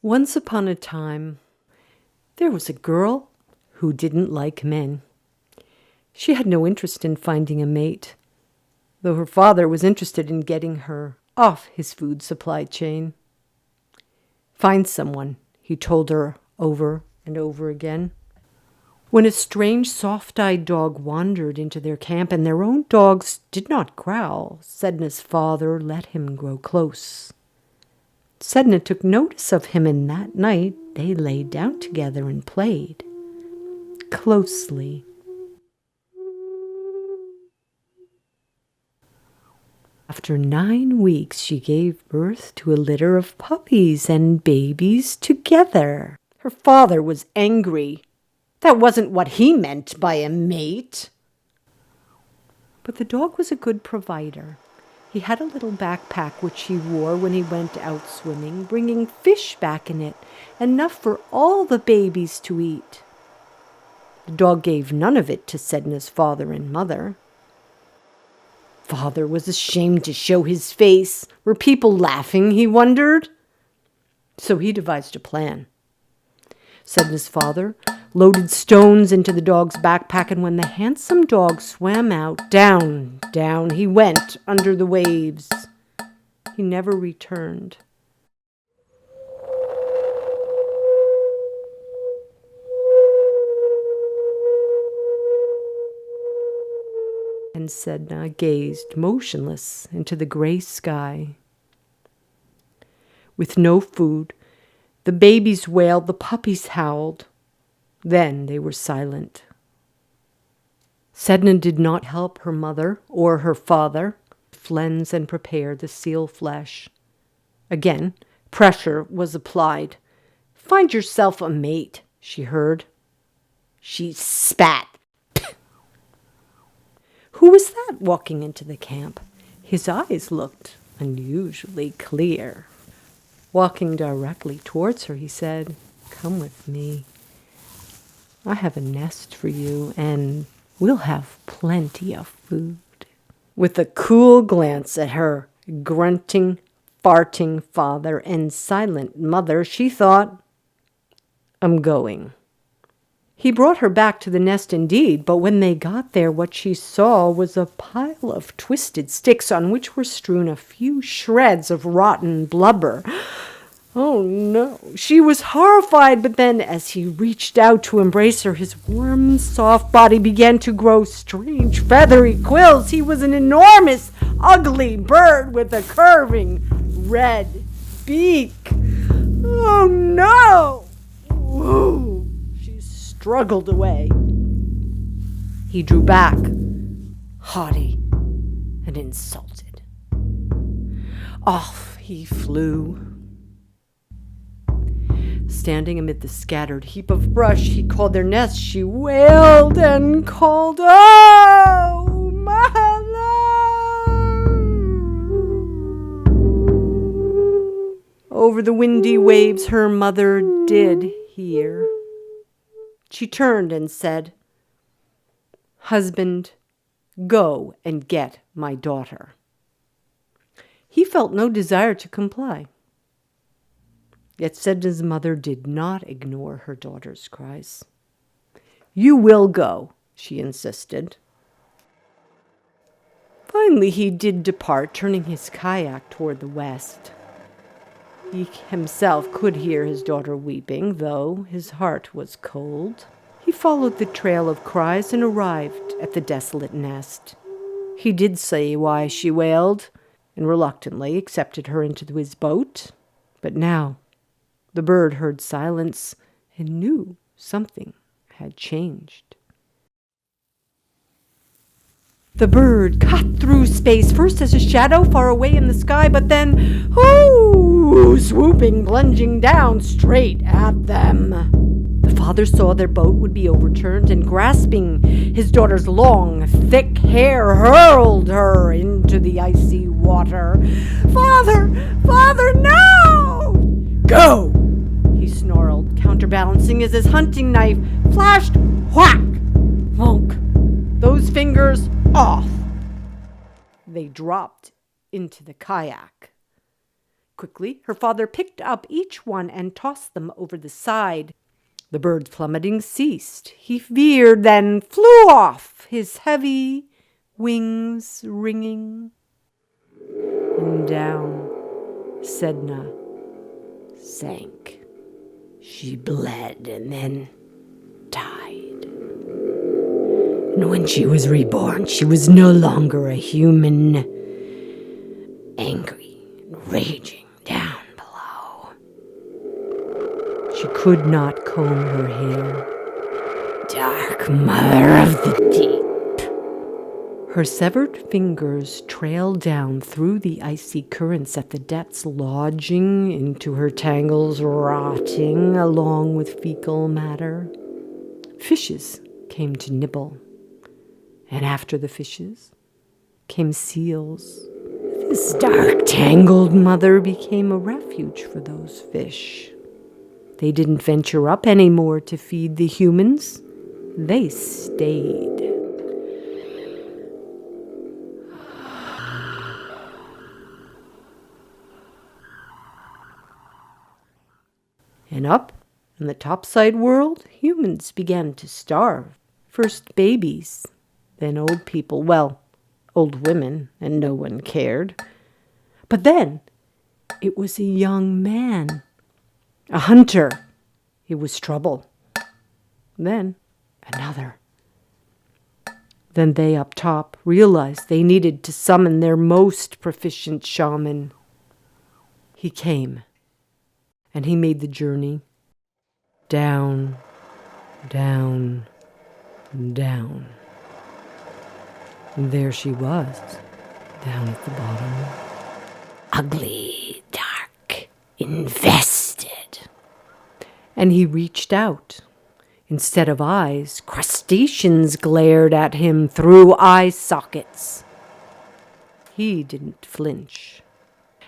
Once upon a time, there was a girl who didn't like men. She had no interest in finding a mate, though her father was interested in getting her off his food supply chain. Find someone, he told her over and over again. When a strange, soft-eyed dog wandered into their camp and their own dogs did not growl, Sedna's father let him grow close. Sedna took notice of him, and that night they lay down together and played closely. After 9 weeks, she gave birth to a litter of puppies and babies together. Her father was angry. That wasn't what he meant by a mate. But the dog was a good provider. He had a little backpack which he wore when he went out swimming, bringing fish back in it, enough for all the babies to eat. The dog gave none of it to Sedna's father and mother. Father was ashamed to show his face. Were people laughing, he wondered? So he devised a plan. Sedna's father loaded stones into the dog's backpack, and when the handsome dog swam out, down he went under the waves. He never returned. And Sedna gazed motionless into the gray sky. With no food, the babies wailed, the puppies howled. Then they were silent. Sedna did not help her mother or her father cleanse and prepare the seal flesh. Again, pressure was applied. "Find yourself a mate," she heard. She spat. Who was that walking into the camp? His eyes looked unusually clear. Walking directly towards her, he said, "Come with me. I have a nest for you, and we'll have plenty of food." With a cool glance at her grunting, farting father and silent mother, she thought, "I'm going." He brought her back to the nest indeed, but when they got there, what she saw was a pile of twisted sticks on which were strewn a few shreds of rotten blubber. Oh no, she was horrified, but then as he reached out to embrace her, his warm, soft body began to grow strange, feathery quills. He was an enormous, ugly bird with a curving, red beak. Oh no! Whoa! She struggled away. He drew back, haughty and insulted. Off he flew. Standing amid the scattered heap of brush, he called their nest. She wailed and called, "Oh, mother!" Over the windy waves, her mother did hear. She turned and said, "Husband, go and get my daughter." He felt no desire to comply. Yet Sedna's mother did not ignore her daughter's cries. "You will go," she insisted. Finally he did depart, turning his kayak toward the west. He himself could hear his daughter weeping, though his heart was cold. He followed the trail of cries and arrived at the desolate nest. He did say why she wailed, and reluctantly accepted her into his boat. But now the bird heard silence and knew something had changed. The bird cut through space, first as a shadow far away in the sky, but then, swooping, plunging down straight at them. The father saw their boat would be overturned, and grasping his daughter's long, thick hair, hurled her into the icy water. "Father! Father, no!" "Go!" he snarled, counterbalancing as his hunting knife flashed. Whack! Plunk! Those fingers off. They dropped into the kayak. Quickly, her father picked up each one and tossed them over the side. The bird's plummeting ceased. He veered, then flew off, his heavy wings ringing. And down Sedna sank. She bled and then died. And when she was reborn, she was no longer a human, angry and raging down below. She could not comb her hair. Dark mother of the deep. Her severed fingers trailed down through the icy currents at the depths, lodging into her tangles, rotting along with fecal matter. Fishes came to nibble, and after the fishes came seals. This dark, tangled mother became a refuge for those fish. They didn't venture up anymore to feed the humans. They stayed. And up in the topside world, humans began to starve. First babies, then old people. Well, old women, and no one cared. But then it was a young man, a hunter. It was trouble. Then another. Then they up top realized they needed to summon their most proficient shaman. He came. And he made the journey down, down, down. And there she was, down at the bottom. Ugly, dark, infested. And he reached out. Instead of eyes, crustaceans glared at him through eye sockets. He didn't flinch.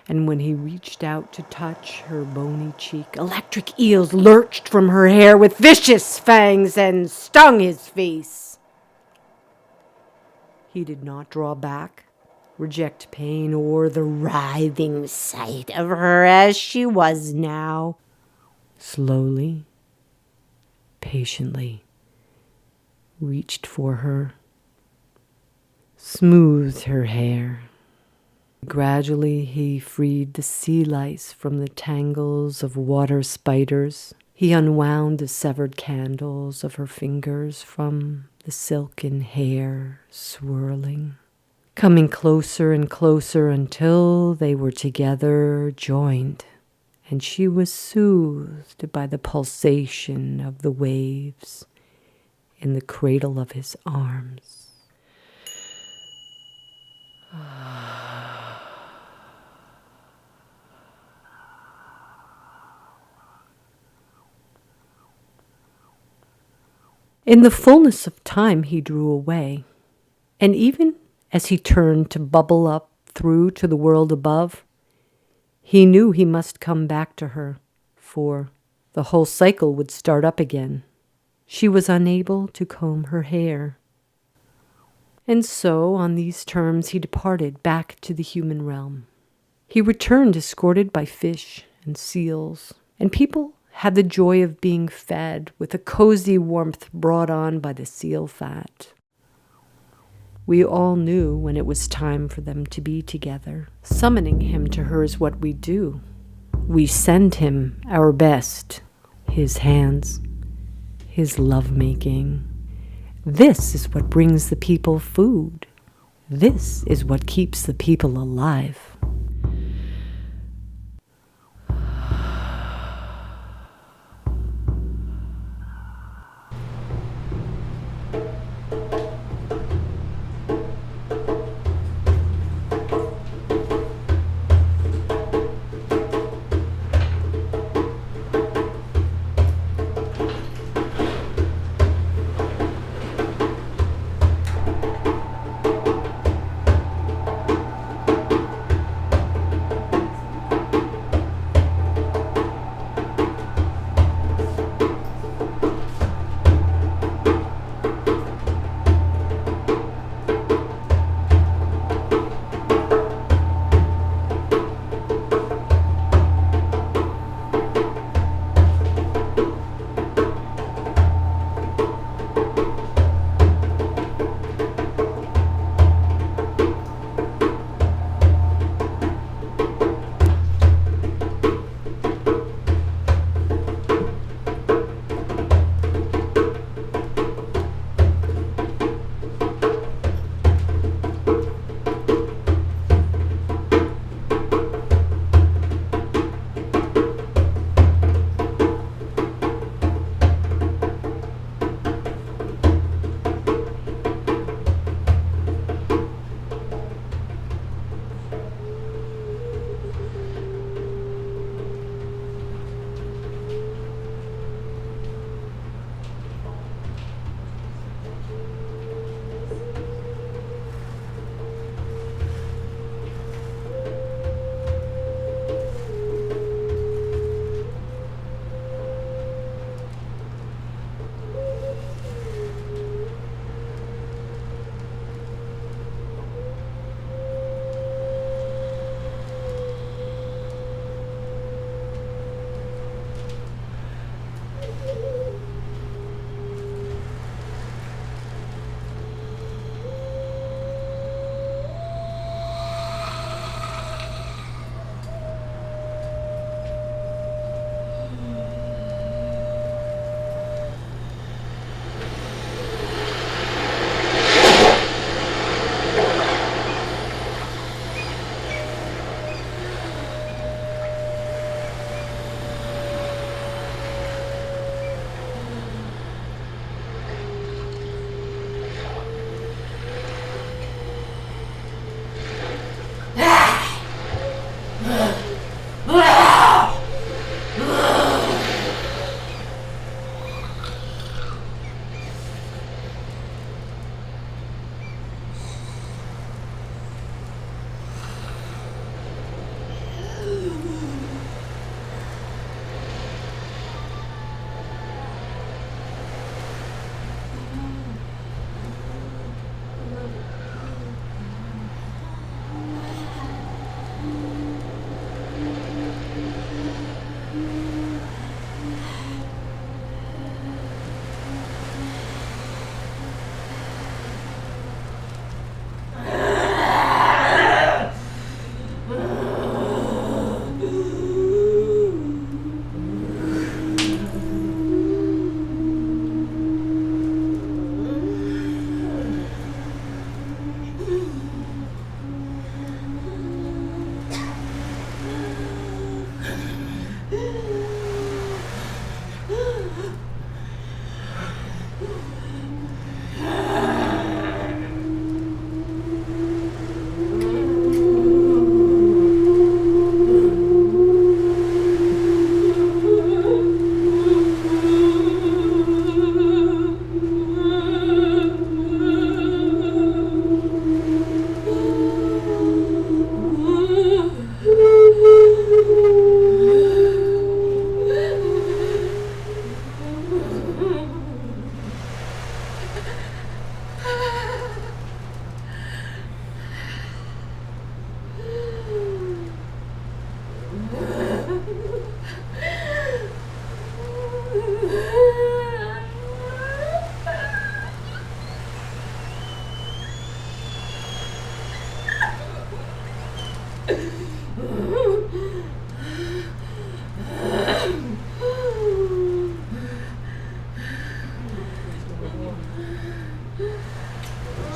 And when he reached out to touch her bony cheek, electric eels lurched from her hair with vicious fangs and stung his face. He did not draw back, reject pain or the writhing sight of her as she was now. Slowly, patiently, reached for her, smoothed her hair. Gradually, he freed the sea lice from the tangles of water spiders. He unwound the severed candles of her fingers from the silken hair swirling, coming closer and closer until they were together, joined, and she was soothed by the pulsation of the waves in the cradle of his arms. In the fullness of time, he drew away, and even as he turned to bubble up through to the world above, he knew he must come back to her, for the whole cycle would start up again. She was unable to comb her hair. And so, on these terms, he departed back to the human realm. He returned escorted by fish and seals, and people had the joy of being fed with a cozy warmth brought on by the seal fat. We all knew when it was time for them to be together. Summoning him to her is what we do. We send him our best, his hands, his lovemaking. This is what brings the people food. This is what keeps the people alive.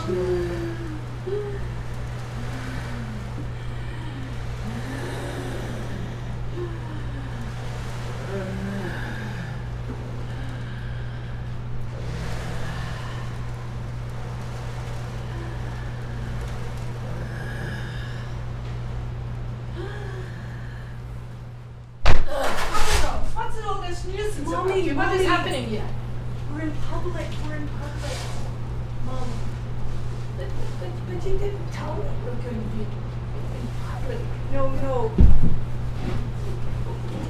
What's all this nuisance? Mommy, what is happening here? We're in public. Mom. But you didn't tell me we're going to be in public. No.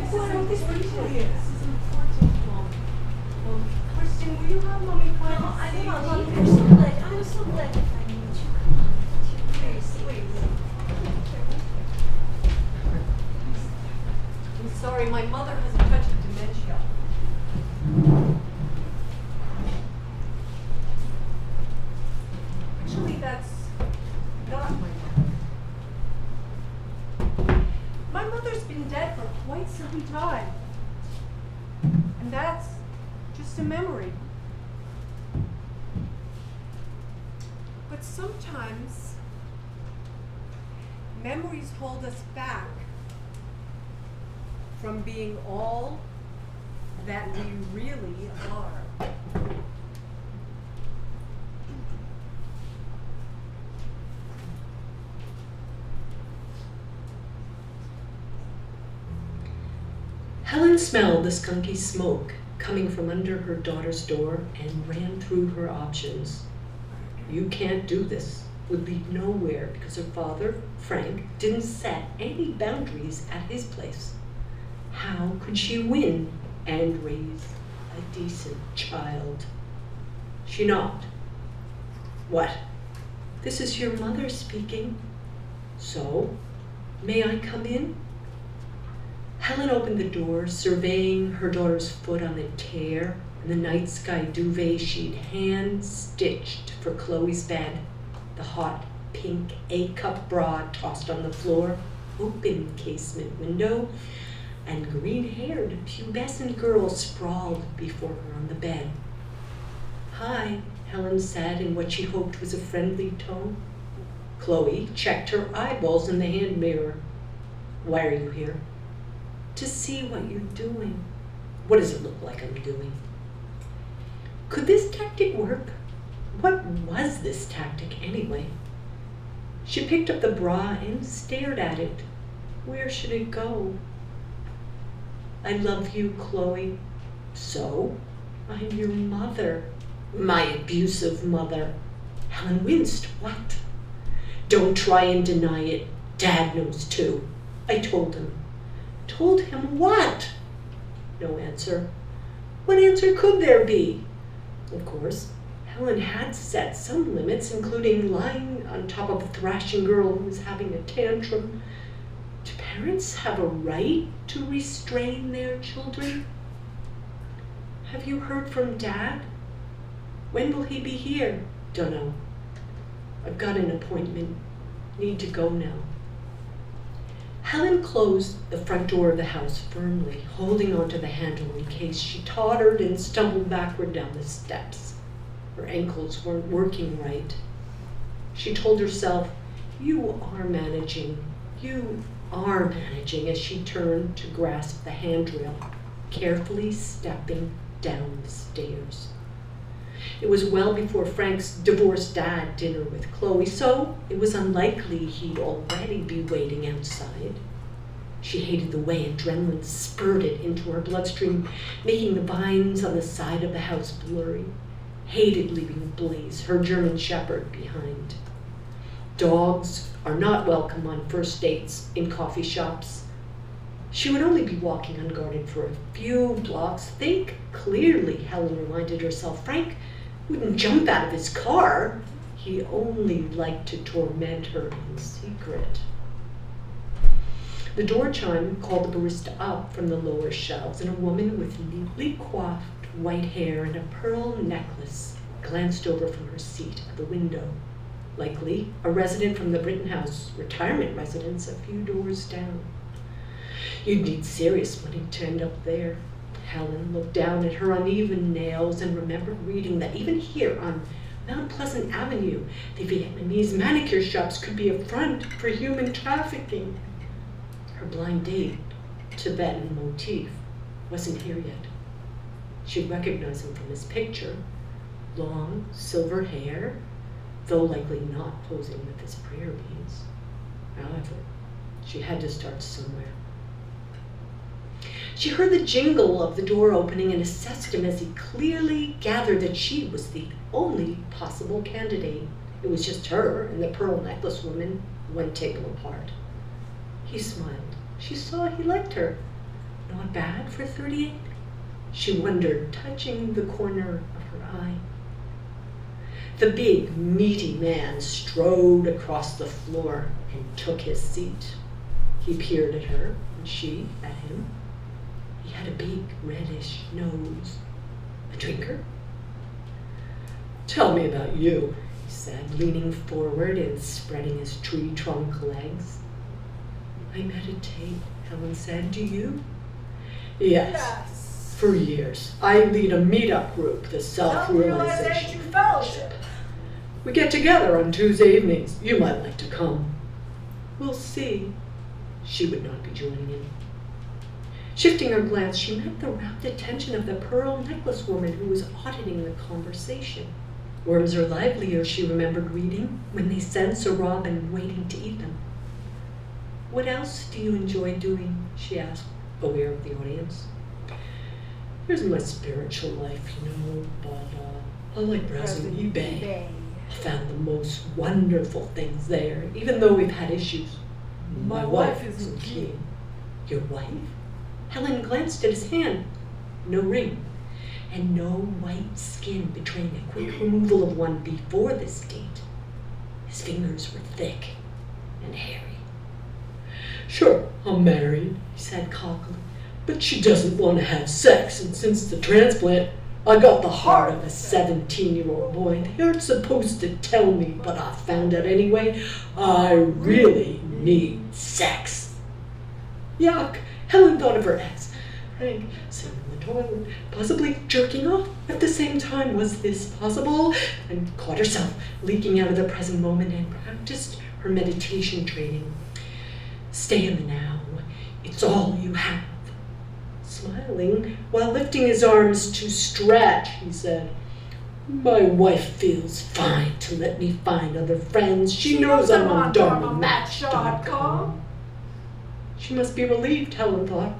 Why are these people here? This is important, Mom. Kristen, will you have Mommy find No, I safety? don't know. I'm so glad to find you. Come on. Please. I'm sorry, my mother has a touch of dementia. Actually, that's not my mother. My mother's been dead for quite some time. And that's just a memory. But sometimes memories hold us back from being all that we really are. Helen smelled the skunky smoke coming from under her daughter's door and ran through her options. You can't do this would lead nowhere because her father, Frank, didn't set any boundaries at his place. How could she win and raise a decent child? She knocked. What? This is your mother speaking. So, may I come in? Helen opened the door, surveying her daughter's foot on the tear and the night sky duvet she'd hand-stitched for Chloe's bed, the hot pink A-cup bra tossed on the floor, open casement window, and green-haired pubescent girl sprawled before her on the bed. Hi, Helen said in what she hoped was a friendly tone. Chloe checked her eyeballs in the hand mirror. Why are you here? To see what you're doing. What does it look like I'm doing? Could this tactic work? What was this tactic anyway? She picked up the bra and stared at it. Where should it go? I love you, Chloe. So? I'm your mother. My abusive mother. Helen winced. What? Don't try and deny it. Dad knows too. I told him. Told him what? No answer. What answer could there be? Of course, Helen had set some limits, including lying on top of a thrashing girl who was having a tantrum. Do parents have a right to restrain their children? Have you heard from Dad? When will he be here? Dunno. I've got an appointment. Need to go now. Helen closed the front door of the house firmly, holding onto the handle in case she tottered and stumbled backward down the steps. Her ankles weren't working right. She told herself, you are managing, as she turned to grasp the handrail, carefully stepping down the stairs. It was well before Frank's divorced dad dinner with Chloe, so it was unlikely he'd already be waiting outside. She hated the way adrenaline spurted into her bloodstream, making the vines on the side of the house blurry. Hated leaving Blaze, her German shepherd, behind. Dogs are not welcome on first dates in coffee shops. She would only be walking unguarded for a few blocks. Think clearly, Helen reminded herself. Frank wouldn't jump out of his car. He only liked to torment her in secret. The door chime called the barista up from the lower shelves, and a woman with neatly coiffed white hair and a pearl necklace glanced over from her seat at the window. Likely a resident from the Rittenhouse retirement residence a few doors down. You'd need serious money to end up there. Helen looked down at her uneven nails and remembered reading that even here on Mount Pleasant Avenue, the Vietnamese manicure shops could be a front for human trafficking. Her blind date, Tibetan motif, wasn't here yet. She'd recognize him from his picture. Long, silver hair, though likely not posing with his prayer beads. However, she had to start somewhere. She heard the jingle of the door opening and assessed him as he clearly gathered that she was the only possible candidate. It was just her and the pearl necklace woman, one table apart. He smiled. She saw he liked her. Not bad for 38? She wondered, touching the corner of her eye. The big, meaty man strode across the floor and took his seat. He peered at her, and she at him. He had a big, reddish nose. A drinker? Tell me about you, he said, leaning forward and spreading his tree trunk legs. I meditate, Helen said. Do you? Yes. For years. I lead a meetup group, the Self-Realization Fellowship. We get together on Tuesday evenings. You might like to come. We'll see. She would not be joining him. Shifting her glance, she met the rapt attention of the pearl necklace woman who was auditing the conversation. Worms are livelier, she remembered reading, when they sense a robin waiting to eat them. What else do you enjoy doing? She asked, aware of the audience. Here's my spiritual life, but I like browsing eBay. I found the most wonderful things there, even though we've had issues. My wife isn't keen. Your wife? Helen glanced at his hand. No ring, and no white skin betraying a quick removal of one before this date. His fingers were thick and hairy. Sure, I'm married, he said cockily, but she doesn't want to have sex, and since the transplant, I got the heart of a 17-year-old boy. They aren't supposed to tell me, but I found out anyway. I really need sex. Yuck. Helen thought of her ex. Frank, sitting in the toilet, possibly jerking off at the same time. Was this possible? And caught herself leaking out of the present moment and practiced her meditation training. Stay in the now. It's all you have. Smiling while lifting his arms to stretch, he said, my wife feels fine to let me find other friends. She knows I'm on dharmamatch.com. She must be relieved, Helen thought.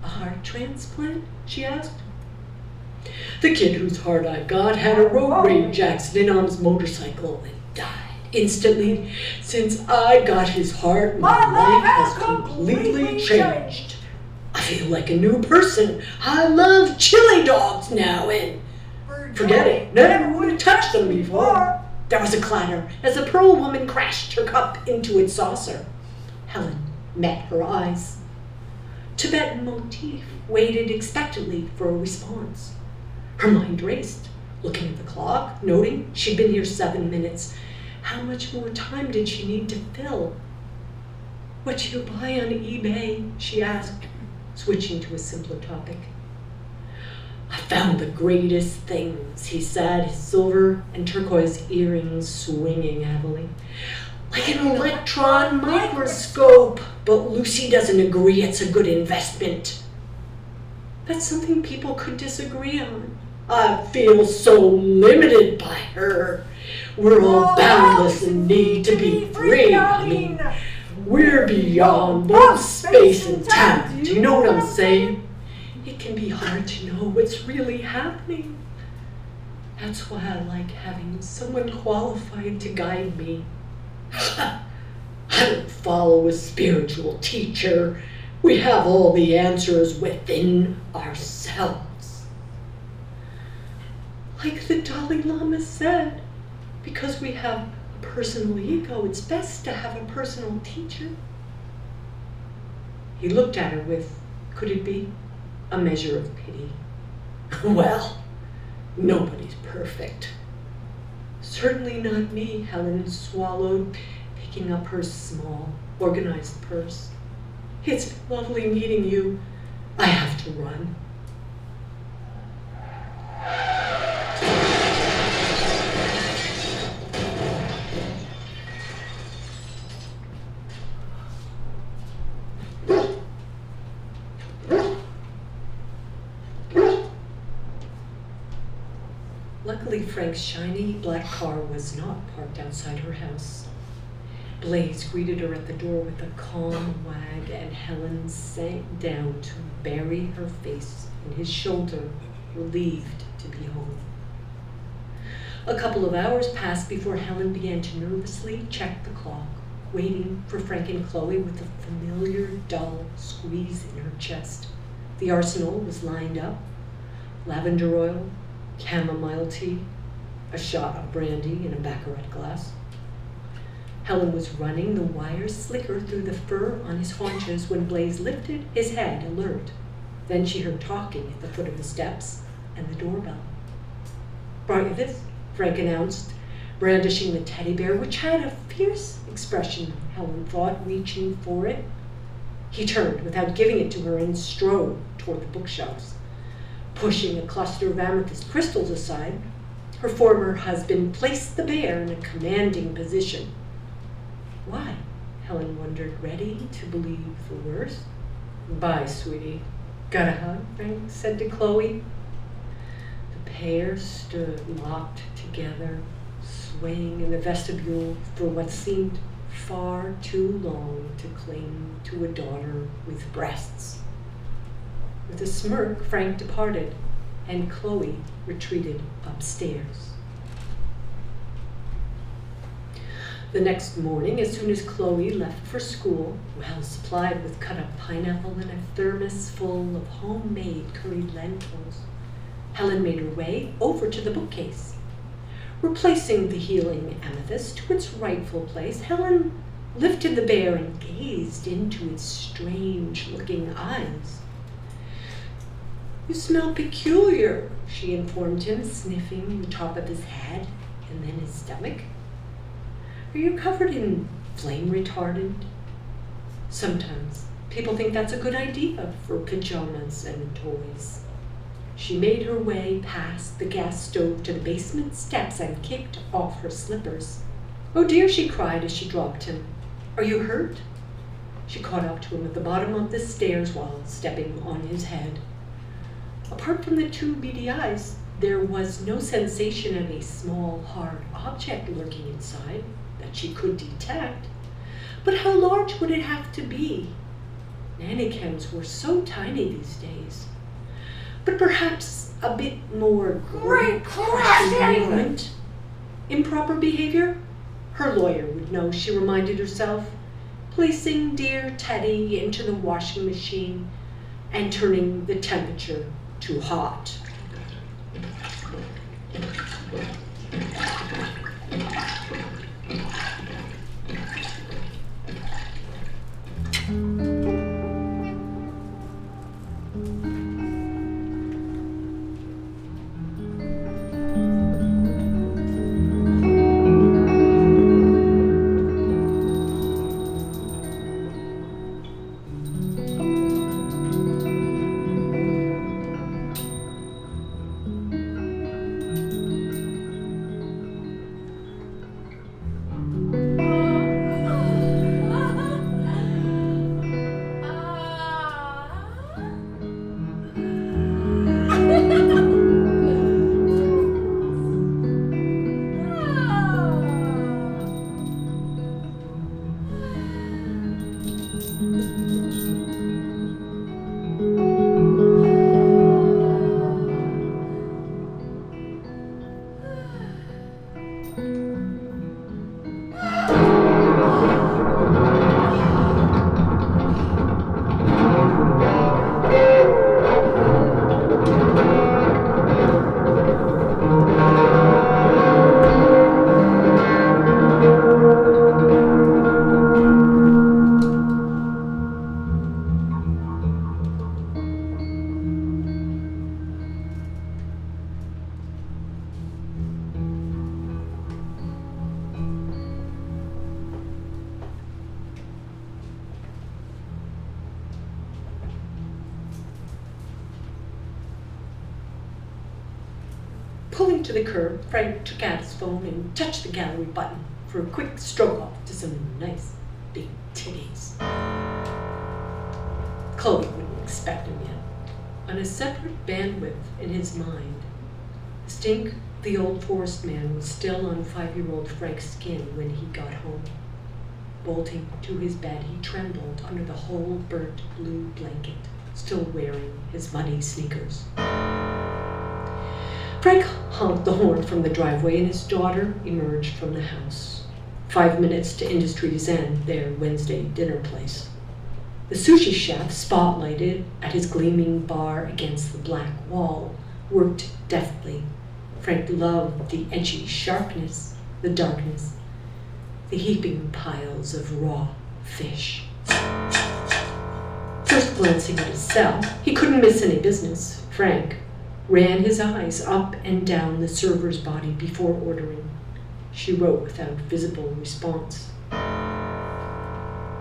A heart transplant? She asked. The kid whose heart I got had a road rage accident on his motorcycle and died instantly. Since I got his heart, my life has completely changed. I feel like a new person. I love chili dogs now and forget it. Never would have touched them before. There was a clatter as the pearl woman crashed her cup into its saucer. Helen met her eyes. Tibetan motif waited expectantly for a response. Her mind raced, looking at the clock, noting she'd been here 7 minutes. How much more time did she need to fill? What do you buy on eBay? She asked, switching to a simpler topic. I found the greatest things, he said, his silver and turquoise earrings swinging heavily. Like an electron microscope, but Lucy doesn't agree it's a good investment. That's something people could disagree on. I feel so limited by her. We're all boundless and need to be free. I mean, we're beyond both space and time. Do you know what I'm saying? It can be hard to know what's really happening. That's why I like having someone qualified to guide me. I don't follow a spiritual teacher. We have all the answers within ourselves. Like the Dalai Lama said, because we have a personal ego, it's best to have a personal teacher. He looked at her with, could it be, a measure of pity. Well, nobody's perfect. Certainly not me, Helen swallowed, picking up her small, organized purse. It's lovely meeting you. I have to run. Luckily, Frank's shiny black car was not parked outside her house. Blaze greeted her at the door with a calm wag, and Helen sank down to bury her face in his shoulder, relieved to be home. A couple of hours passed before Helen began to nervously check the clock, waiting for Frank and Chloe with a familiar dull squeeze in her chest. The arsenal was lined up: lavender oil, chamomile tea, a shot of brandy in a baccarat glass. Helen was running the wire slicker through the fur on his haunches when Blaze lifted his head, alert. Then she heard talking at the foot of the steps and the doorbell. "Brought you this," Frank announced, brandishing the teddy bear, which had a fierce expression, Helen thought, reaching for it. He turned without giving it to her and strode toward the bookshelves. Pushing a cluster of amethyst crystals aside, her former husband placed the bear in a commanding position. Why? Helen wondered, ready to believe the worst. "Bye, sweetie. Got a hug?" Frank said to Chloe. The pair stood locked together, swaying in the vestibule for what seemed far too long to cling to a daughter with breasts. With a smirk, Frank departed, and Chloe retreated upstairs. The next morning, as soon as Chloe left for school, well supplied with cut-up pineapple and a thermos full of homemade curried lentils, Helen made her way over to the bookcase. Replacing the healing amethyst to its rightful place, Helen lifted the bear and gazed into its strange-looking eyes. "You smell peculiar," she informed him, sniffing the top of his head and then his stomach. "Are you covered in flame retardant?" Sometimes people think that's a good idea for pajamas and toys. She made her way past the gas stove to the basement steps and kicked off her slippers. "Oh dear," she cried as she dropped him. "Are you hurt?" She caught up to him at the bottom of the stairs while stepping on his head. Apart from the two beady eyes, there was no sensation of a small, hard object lurking inside that she could detect. But how large would it have to be? Nannycans were so tiny these days. But perhaps a bit more Great class, movement. Improper behavior? Her lawyer would know, she reminded herself, placing dear Teddy into the washing machine and turning the temperature to hot. Pulling to the curb, Frank took out his phone and touched the gallery button for a quick stroke off to some nice big titties. Chloe wouldn't expect him yet. On a separate bandwidth in his mind, the stink The old forest man was still on 5-year-old Frank's skin when he got home. Bolting to his bed, he trembled under the whole burnt blue blanket, still wearing his muddy sneakers. Frank honked the horn from the driveway and his daughter emerged from the house. 5 minutes to Industry's End, their Wednesday dinner place. The sushi chef, spotlighted at his gleaming bar against the black wall, worked deftly. Frank loved the edgy sharpness, the darkness, the heaping piles of raw fish. First glancing at his cell, he couldn't miss any business. Frank ran his eyes up and down the server's body before ordering. She wrote without visible response.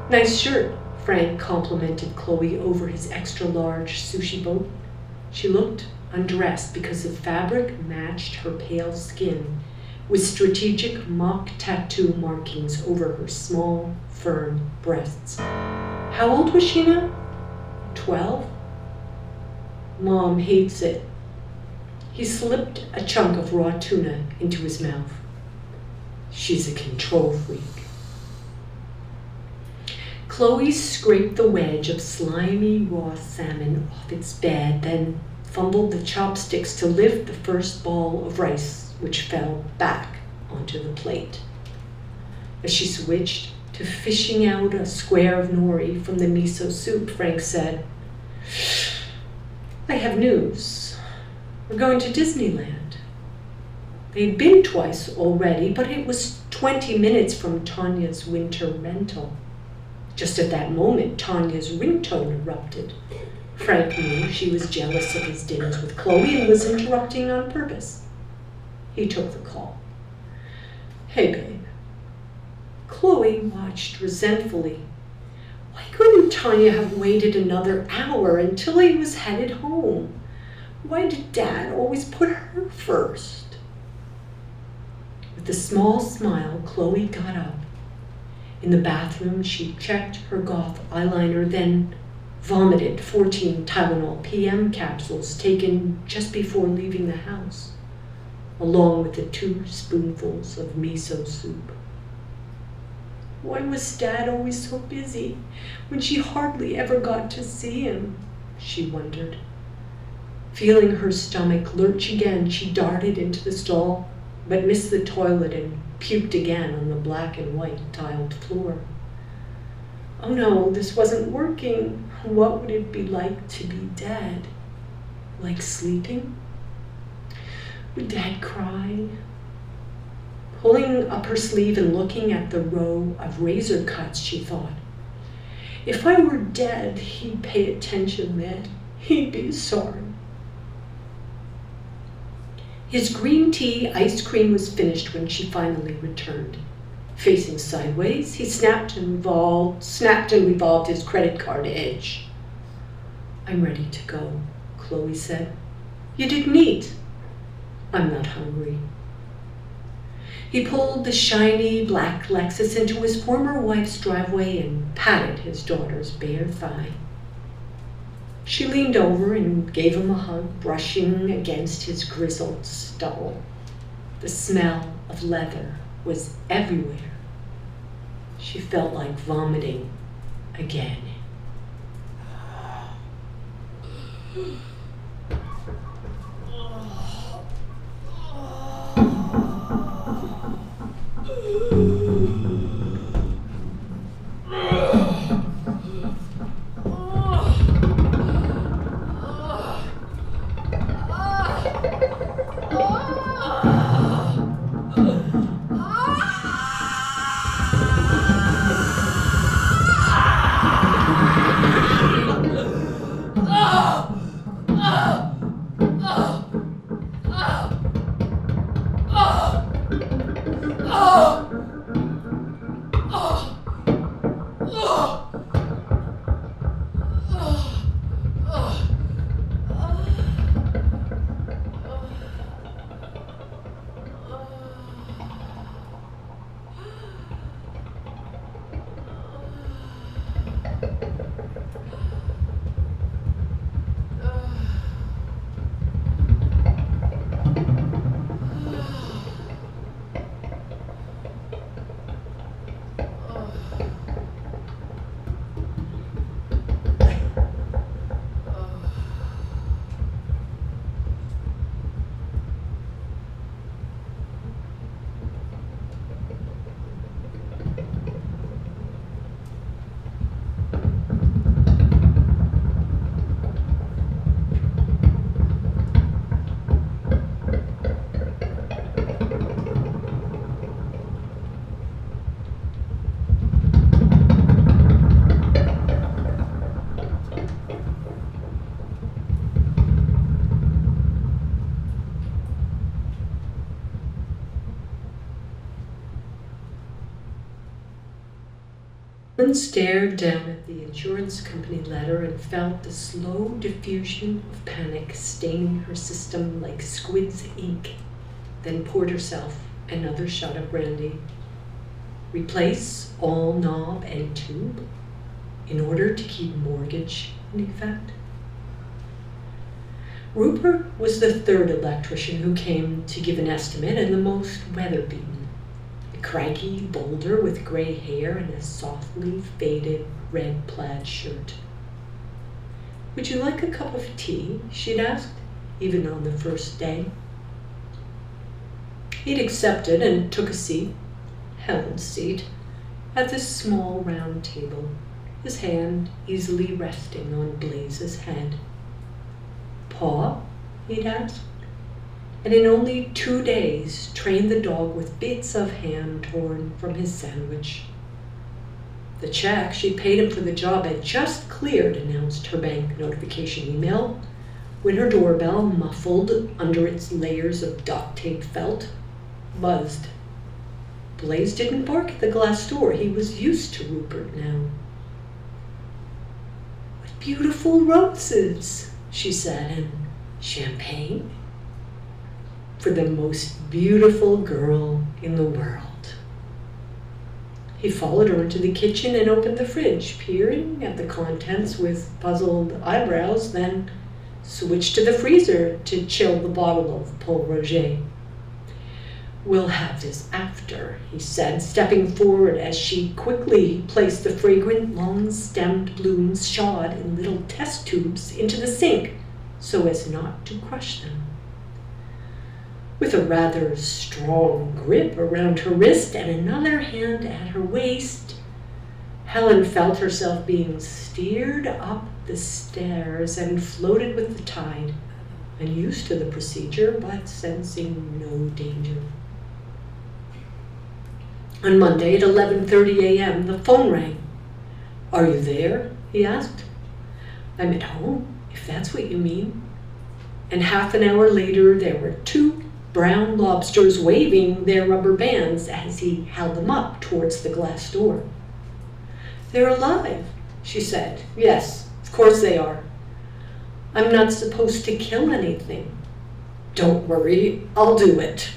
"Nice shirt," Frank complimented Chloe over his extra-large sushi boat. She looked undressed because the fabric matched her pale skin, with strategic mock tattoo markings over her small, firm breasts. How old was she now? 12? Mom hates it. He slipped a chunk of raw tuna into his mouth. She's a control freak. Chloe scraped the wedge of slimy raw salmon off its bed, then fumbled the chopsticks to lift the first ball of rice, which fell back onto the plate. As she switched to fishing out a square of nori from the miso soup, Frank said, "I have news. We're going to Disneyland." They'd been twice already, but it was 20 minutes from Tanya's winter rental. Just at that moment, Tanya's ringtone erupted. Frank knew she was jealous of his dinners with Chloe and was interrupting on purpose. He took the call. "Hey, babe." Chloe watched resentfully. Why couldn't Tanya have waited another hour until he was headed home? Why did Dad always put her first? With a small smile, Chloe got up. In the bathroom, she checked her goth eyeliner, then vomited 14 Tylenol PM capsules taken just before leaving the house, along with the 2 spoonfuls of miso soup. Why was Dad always so busy when she hardly ever got to see him? She wondered. Feeling her stomach lurch again, she darted into the stall, but missed the toilet and puked again on the black and white tiled floor. Oh no, this wasn't working. What would it be like to be Dad? Like sleeping? Would Dad cry? Pulling up her sleeve and looking at the row of razor cuts, she thought, if I were dead, he'd pay attention then. He'd be sorry. His green tea ice cream was finished when she finally returned. Facing sideways, he snapped and revolved his credit card edge. I'm ready to go, Chloe said. You didn't eat. I'm not hungry. He pulled the shiny black Lexus into his former wife's driveway and patted his daughter's bare thigh. She leaned over and gave him a hug, brushing against his grizzled stubble. The smell of leather was everywhere. She felt like vomiting again. Helen stared down at the insurance company letter and felt the slow diffusion of panic staining her system like squid's ink, then poured herself another shot of brandy. Replace all knob and tube in order to keep mortgage in effect. Rupert was the third electrician who came to give an estimate and the most weather-beaten. A craggy boulder with gray hair and a softly faded red plaid shirt. "Would you like a cup of tea?" she'd asked, even on the first day. He'd accepted and took a seat, Helen's seat, at this small round table, his hand easily resting on Blaze's head. "Paw?" he'd asked, and in only 2 days trained the dog with bits of ham torn from his sandwich. The check she'd paid him for the job had just cleared, announced her bank notification email, when her doorbell, muffled under its layers of duct tape felt, buzzed. Blaze didn't bark at the glass door. He was used to Rupert now. "What beautiful roses," she said, "and champagne? For the most beautiful girl in the world." He followed her into the kitchen and opened the fridge, peering at the contents with puzzled eyebrows, then switched to the freezer to chill the bottle of Pol Roger. "We'll have this after," he said, stepping forward as she quickly placed the fragrant, long-stemmed blooms shod in little test tubes into the sink so as not to crush them. With a rather strong grip around her wrist and another hand at her waist, Helen felt herself being steered up the stairs and floated with the tide, unused to the procedure but sensing no danger. On Monday at 11:30 a.m., the phone rang. "Are you there?" he asked. "I'm at home, if that's what you mean." And half an hour later, there were 2 brown lobsters waving their rubber bands as he held them up towards the glass door. "They're alive," she said. "Yes, of course they are. I'm not supposed to kill anything." "Don't worry, I'll do it."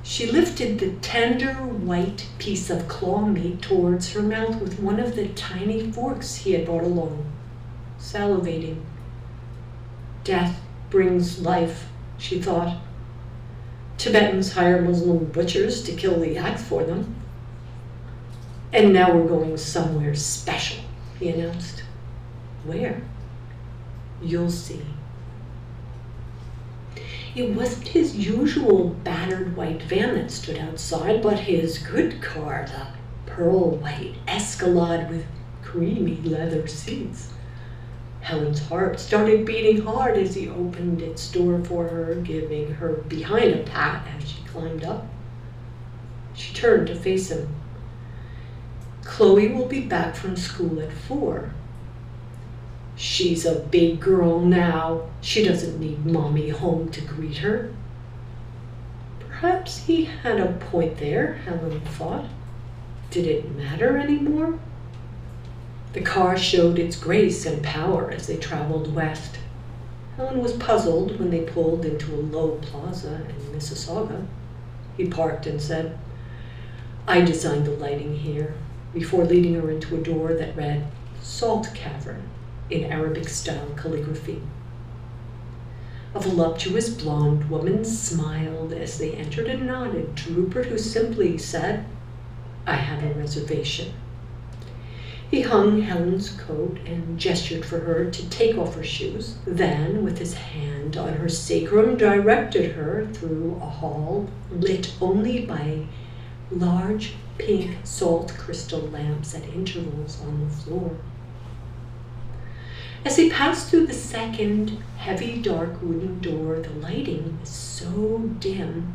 She lifted the tender white piece of claw meat towards her mouth with one of the tiny forks he had brought along, salivating. Death brings life, she thought. Tibetans hire Muslim butchers to kill the yak for them. "And now we're going somewhere special," he announced. "Where?" "You'll see." It wasn't his usual battered white van that stood outside, but his good car, the pearl white Escalade with creamy leather seats. Helen's heart started beating hard as he opened its door for her, giving her behind a pat as she climbed up. She turned to face him. "Chloe will be back from school at 4. She's a big girl now. She doesn't need mommy home to greet her." Perhaps he had a point there, Helen thought. Did it matter anymore? The car showed its grace and power as they traveled west. Helen was puzzled when they pulled into a low plaza in Mississauga. He parked and said, "I designed the lighting here," before leading her into a door that read "Salt Cavern" in Arabic-style calligraphy. A voluptuous blonde woman smiled as they entered and nodded to Rupert, who simply said, "I have a reservation." He hung Helen's coat and gestured for her to take off her shoes, then, with his hand on her sacrum, directed her through a hall lit only by large pink salt crystal lamps at intervals on the floor. As he passed through the second, heavy, dark wooden door, the lighting was so dim,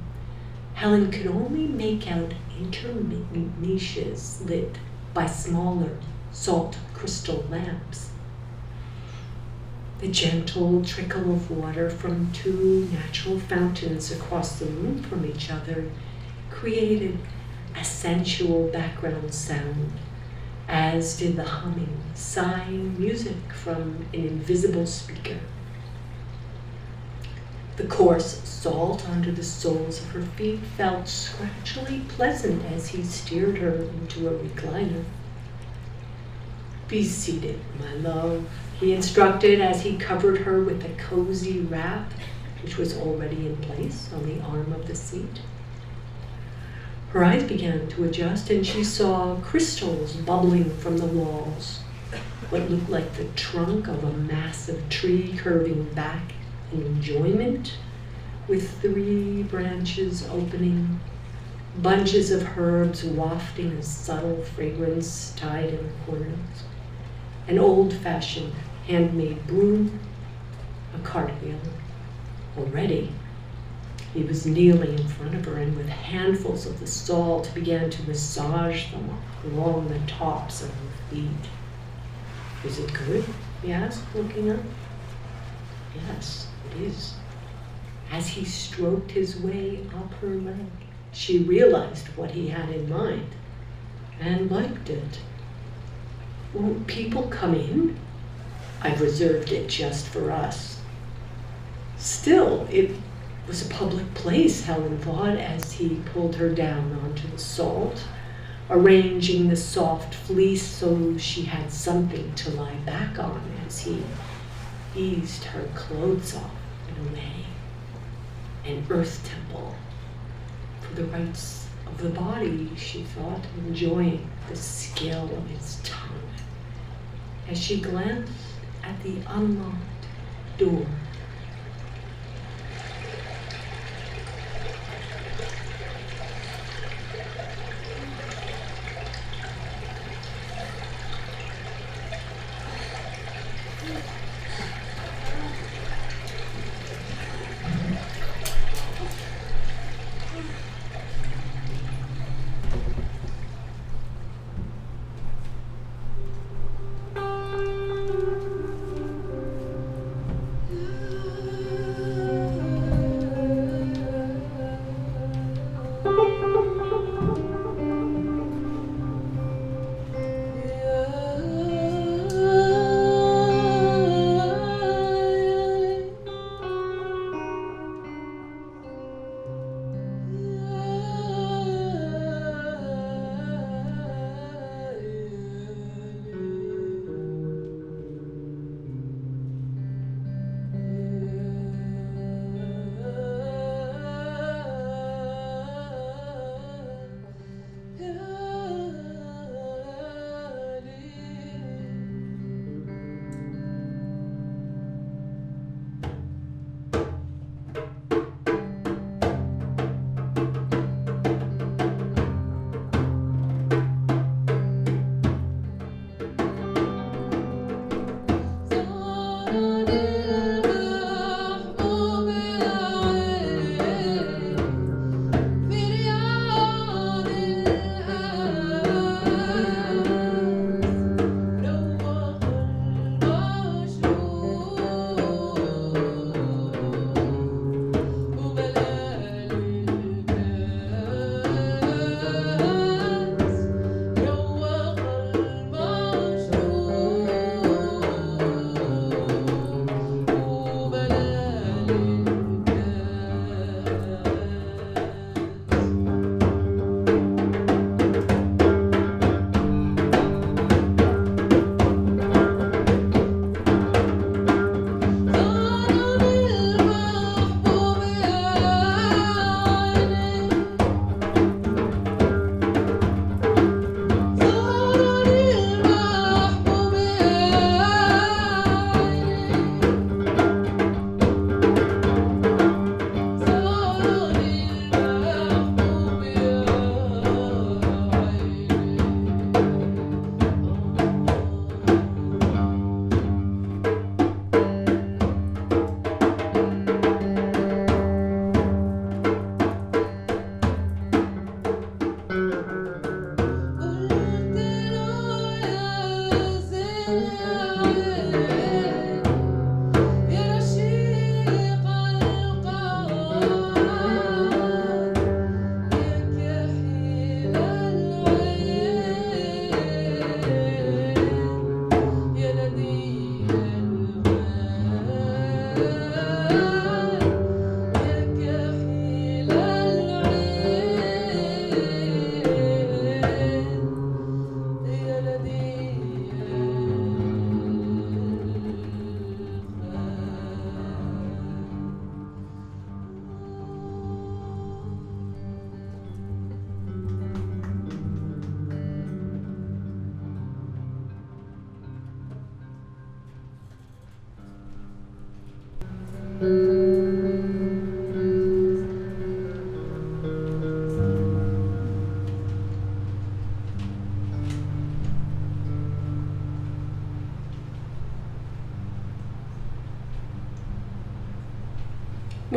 Helen could only make out intermittent niches lit by smaller salt crystal lamps. The gentle trickle of water from 2 natural fountains across the room from each other created a sensual background sound as did the humming, sighing music from an invisible speaker. The coarse salt under the soles of her feet felt scratchily pleasant as he steered her into a recliner. "Be seated, my love," he instructed as he covered her with a cozy wrap, which was already in place on the arm of the seat. Her eyes began to adjust, and she saw crystals bubbling from the walls, what looked like the trunk of a massive tree curving back in enjoyment, with 3 branches opening, bunches of herbs wafting a subtle fragrance tied in the corners, an old-fashioned handmade broom, a cartwheel. Already, he was kneeling in front of her and with handfuls of the salt began to massage them along the tops of her feet. "Is it good?" he asked, looking up. "Yes, it is." As he stroked his way up her leg, she realized what he had in mind and liked it. "Won't people come in? I've reserved it just for us." Still, it was a public place, Helen thought, as he pulled her down onto the salt, arranging the soft fleece so she had something to lie back on as he eased her clothes off and away. An earth temple for the rights of the body, she thought, enjoying the skill of his tongue as she glanced at the unlocked door.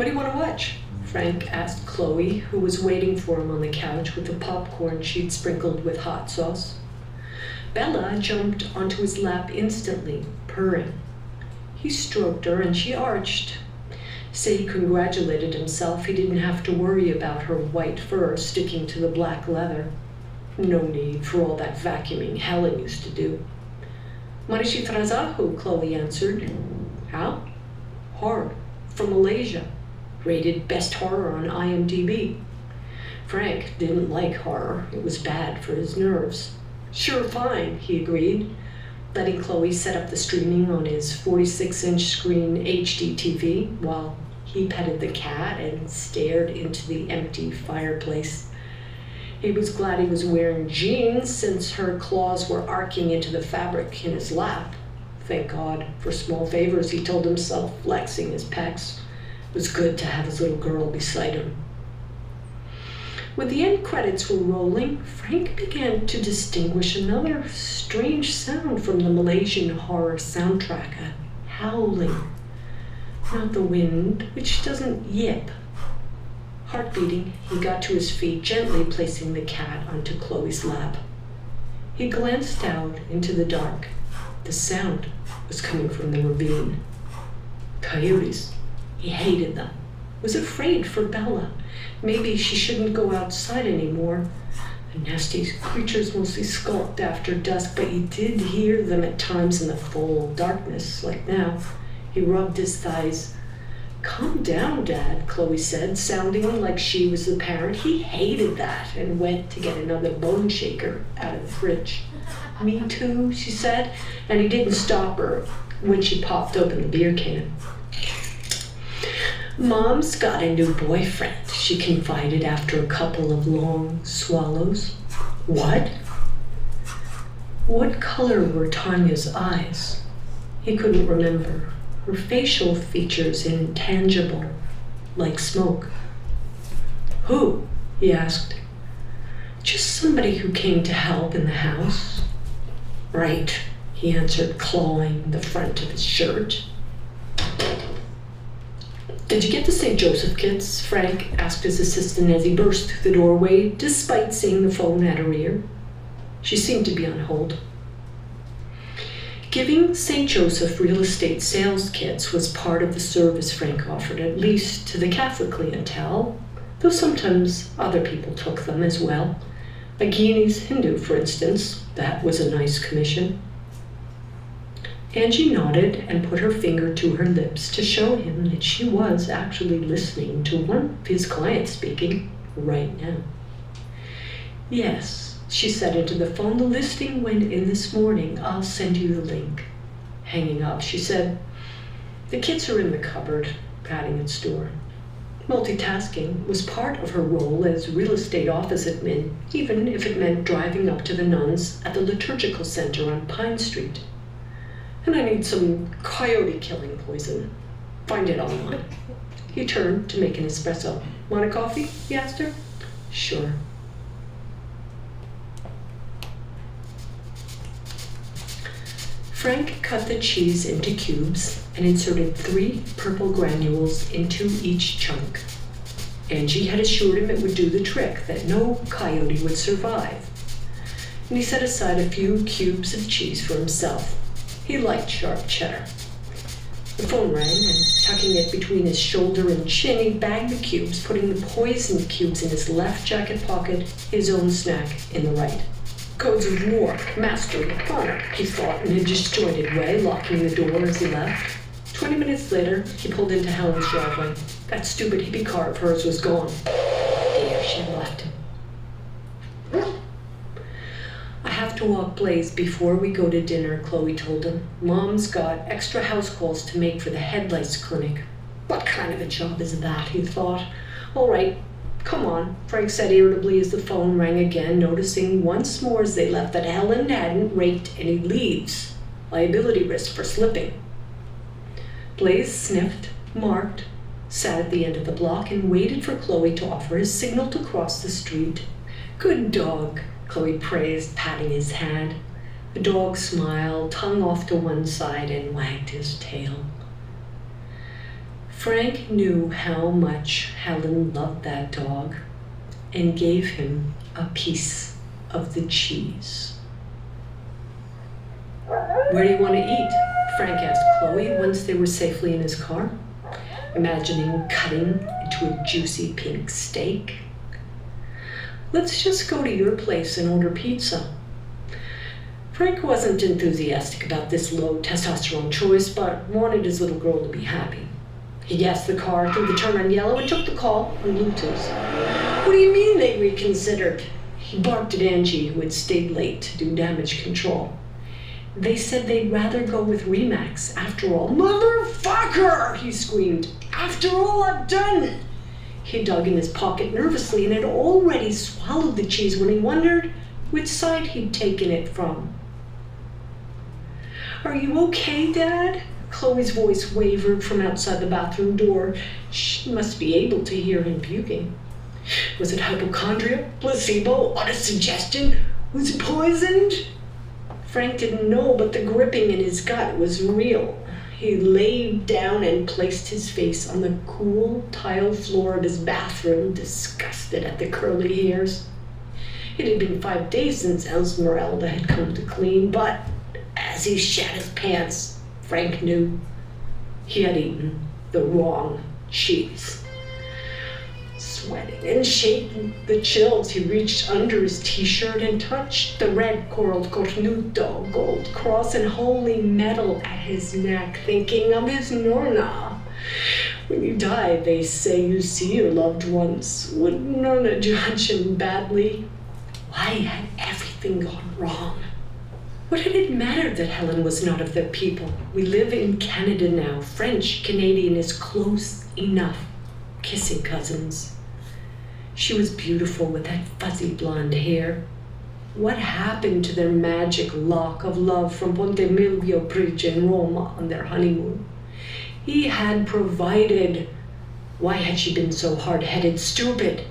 What do you want to watch? Frank asked Chloe, who was waiting for him on the couch with the popcorn she'd sprinkled with hot sauce. Bella jumped onto his lap instantly, purring. He stroked her and she arched. Say he congratulated himself he didn't have to worry about her white fur sticking to the black leather. No need for all that vacuuming Helen used to do. Marishi Trazahu, Chloe answered. How? Horror. From Malaysia. Rated best horror on IMDb. Frank didn't like horror. It was bad for his nerves. Sure, fine, he agreed, letting Chloe set up the streaming on his 46-inch screen HD TV while he petted the cat and stared into the empty fireplace. He was glad he was wearing jeans since her claws were arcing into the fabric in his lap. Thank God for small favors, he told himself, flexing his pecs. It was good to have his little girl beside him. When the end credits were rolling, Frank began to distinguish another strange sound from the Malaysian horror soundtrack, a howling. Not the wind, which doesn't yip. Heart beating, he got to his feet, gently placing the cat onto Chloe's lap. He glanced out into the dark. The sound was coming from the ravine. Coyotes. He hated them. Was afraid for Bella. Maybe she shouldn't go outside anymore. The nasty creatures mostly skulked after dusk, but he did hear them at times in the full darkness, like now. He rubbed his thighs. Calm down, Dad, Chloe said, sounding like she was the parent. He hated that and went to get another bone shaker out of the fridge. Me too, she said, and he didn't stop her when she popped open the beer can. Mom's got a new boyfriend, she confided after a couple of long swallows. What? What color were Tanya's eyes? He couldn't remember. Her facial features intangible, like smoke. Who? He asked. Just somebody who came to help in the house. Right, he answered, clawing the front of his shirt. Did you get the St. Joseph kits? Frank asked his assistant as he burst through the doorway, despite seeing the phone at her ear. She seemed to be on hold. Giving St. Joseph real estate sales kits was part of the service Frank offered, at least to the Catholic clientele, though sometimes other people took them as well. A Guyanese Hindu, for instance. That was a nice commission. Angie nodded and put her finger to her lips to show him that she was actually listening to one of his clients speaking right now. Yes, she said into the phone, the listing went in this morning. I'll send you the link. Hanging up, she said, the kits are in the cupboard, patting its door. Multitasking was part of her role as real estate office admin, even if it meant driving up to the nuns at the liturgical center on Pine Street. And I need some coyote-killing poison. Find it online. He turned to make an espresso. Want a coffee? He asked her. Sure. Frank cut the cheese into cubes and inserted 3 purple granules into each chunk. Angie had assured him it would do the trick, that no coyote would survive. And he set aside a few cubes of cheese for himself. He liked sharp cheddar. The phone rang, and tucking it between his shoulder and chin, he bagged the cubes, putting the poisoned cubes in his left jacket pocket, his own snack in the right. Codes of war, mastery, honor, he thought in a disjointed way, locking the door as he left. 20 minutes later, he pulled into Helen's driveway. That stupid hippie car of hers was gone. There, she had left him. I have to walk Blaze before we go to dinner, Chloe told him. Mom's got extra house calls to make for the headlights clinic. What kind of a job is that, he thought. All right, come on, Frank said irritably as the phone rang again, noticing once more as they left that Helen hadn't raked any leaves. Liability risk for slipping. Blaze sniffed, marked, sat at the end of the block, and waited for Chloe to offer his signal to cross the street. Good dog, Chloe praised, patting his hand. The dog smiled, tongue off to one side, and wagged his tail. Frank knew how much Helen loved that dog and gave him a piece of the cheese. "Where do you want to eat?" Frank asked Chloe once they were safely in his car, imagining cutting into a juicy pink steak. "Let's just go to your place and order pizza." Frank wasn't enthusiastic about this low testosterone choice, but wanted his little girl to be happy. He gassed the car through the turn on yellow and took the call on Bluetooth. "What do you mean they reconsidered?" He barked at Angie, who had stayed late to do damage control. "They said they'd rather go with Remax after all." "Motherfucker!" he screamed. "After all I've done!" He dug in his pocket nervously and had already swallowed the cheese when he wondered which side he'd taken it from. "Are you okay, Dad?" Chloe's voice wavered from outside the bathroom door. She must be able to hear him puking. "Was it hypochondria? Placebo? Autosuggestion? Was it poisoned?" Frank didn't know, but the gripping in his gut was real. He laid down and placed his face on the cool tile floor of his bathroom, disgusted at the curly hairs. It had been 5 days since Esmeralda had come to clean, but as he shat his pants, Frank knew he had eaten the wrong cheese. Sweating and shaking the chills, he reached under his t-shirt and touched the red coral cornuto, gold cross and holy medal at his neck, thinking of his Norna. When you die, they say you see your loved ones. Would Norna judge him badly? Why had everything gone wrong? What had it mattered that Helen was not of their people? We live in Canada now. French Canadian is close enough. Kissing cousins. She was beautiful with that fuzzy blonde hair. What happened to their magic lock of love from Ponte Milvio Bridge in Roma on their honeymoon? He had provided. Why had she been so hard-headed, stupid?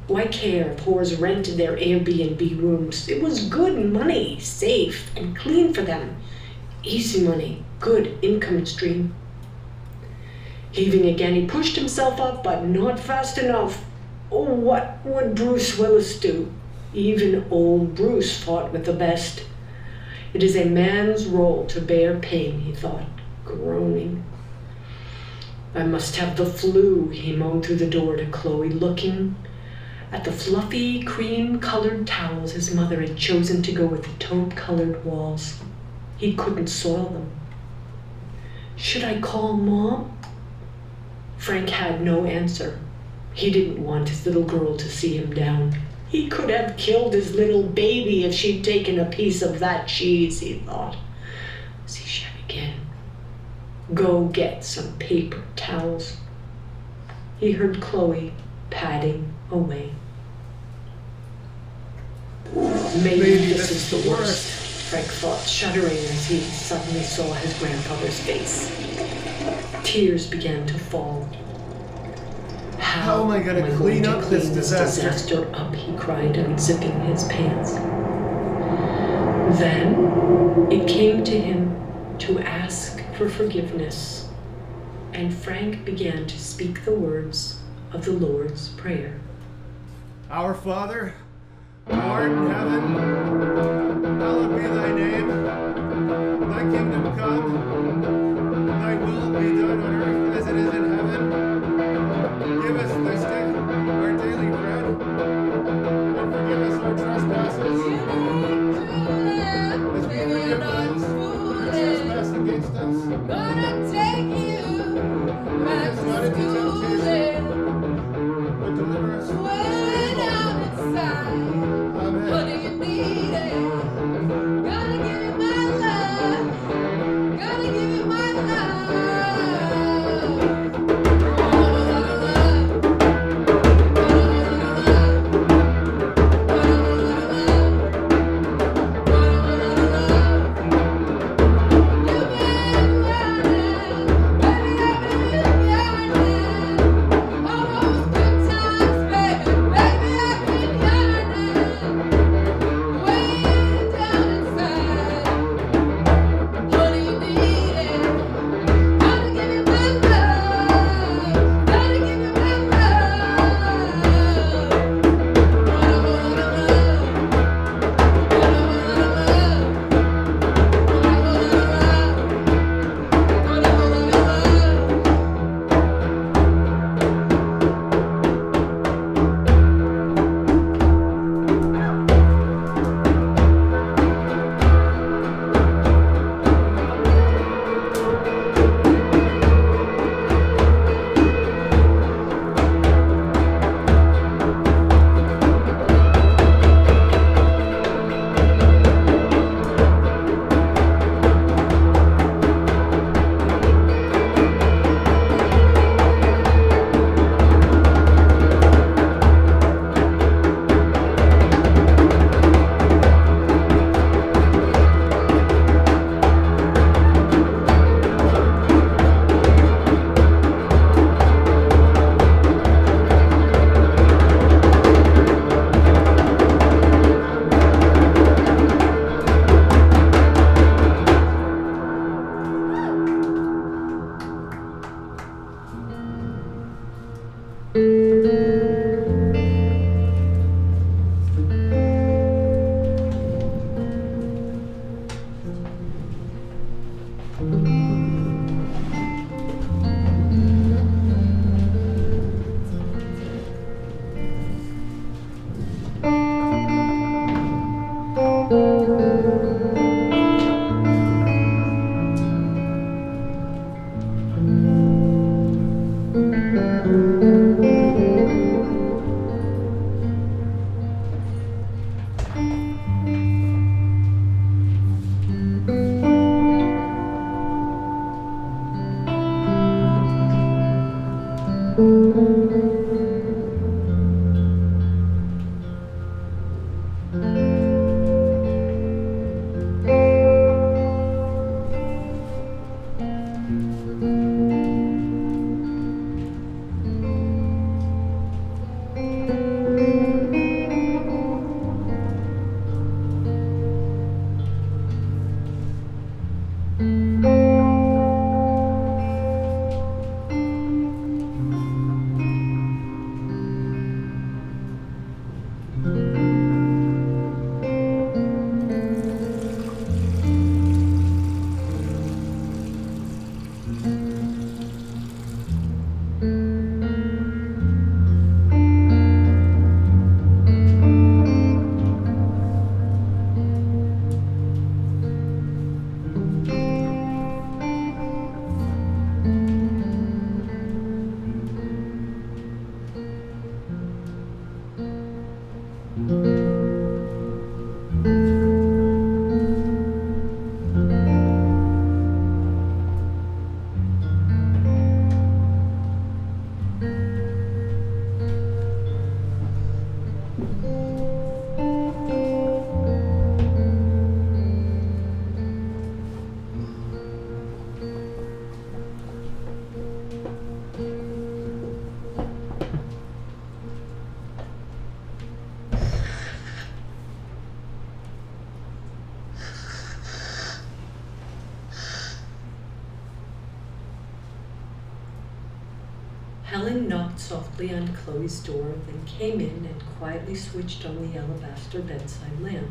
Why care if whores rented their Airbnb rooms? It was good money, safe and clean for them. Easy money, good income stream. Heaving again, he pushed himself up, but not fast enough. Oh, what would Bruce Willis do? Even old Bruce fought with the best. It is a man's role to bear pain, he thought, groaning. I must have the flu, he moaned through the door to Chloe, looking at the fluffy, cream-colored towels his mother had chosen to go with the taupe-colored walls. He couldn't soil them. Should I call Mom? Frank had no answer. He didn't want his little girl to see him down. He could have killed his little baby if she'd taken a piece of that cheese, he thought, as he shat again. Go get some paper towels. He heard Chloe padding away. Maybe this is the worst, Frank thought, shuddering as he suddenly saw his grandfather's face. Tears began to fall. How am I going to clean up this disaster up, he cried, unzipping his pants. Then it came to him to ask for forgiveness, and Frank began to speak the words of the Lord's Prayer. Our Father, who art in heaven, hallowed be thy name. Thy kingdom come, thy will be done on earth as it is in heaven. Give us this day our daily bread, and forgive us our trespasses, as we forgive those who trespass against us. Gonna take you back Lead us not into to temptation, school. but deliver us from Way evil. down inside. What do Amen. you need? Helen knocked softly on Chloe's door, then came in and quietly switched on the alabaster bedside lamp.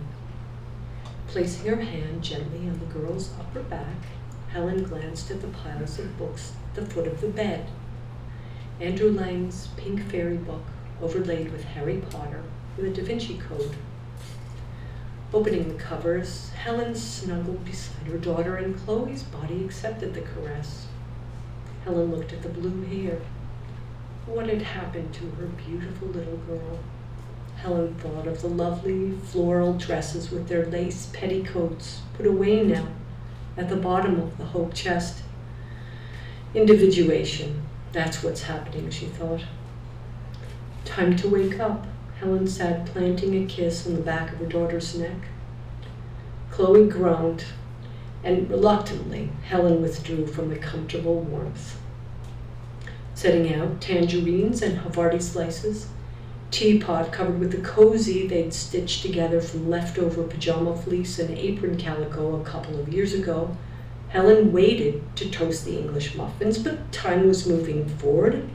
Placing her hand gently on the girl's upper back, Helen glanced at the piles of books at the foot of the bed. Andrew Lang's Pink Fairy book, overlaid with Harry Potter and the Da Vinci Code. Opening the covers, Helen snuggled beside her daughter, and Chloe's body accepted the caress. Helen looked at the blue hair. What had happened to her beautiful little girl? Helen thought of the lovely floral dresses with their lace petticoats, put away now, at the bottom of the hope chest. Individuation, that's what's happening, she thought. Time to wake up. Helen sat planting a kiss on the back of her daughter's neck. Chloe groaned, and reluctantly, Helen withdrew from the comfortable warmth. Setting out tangerines and Havarti slices, teapot covered with the cozy they'd stitched together from leftover pajama fleece and apron calico a couple of years ago, Helen waited to toast the English muffins, but time was moving forward,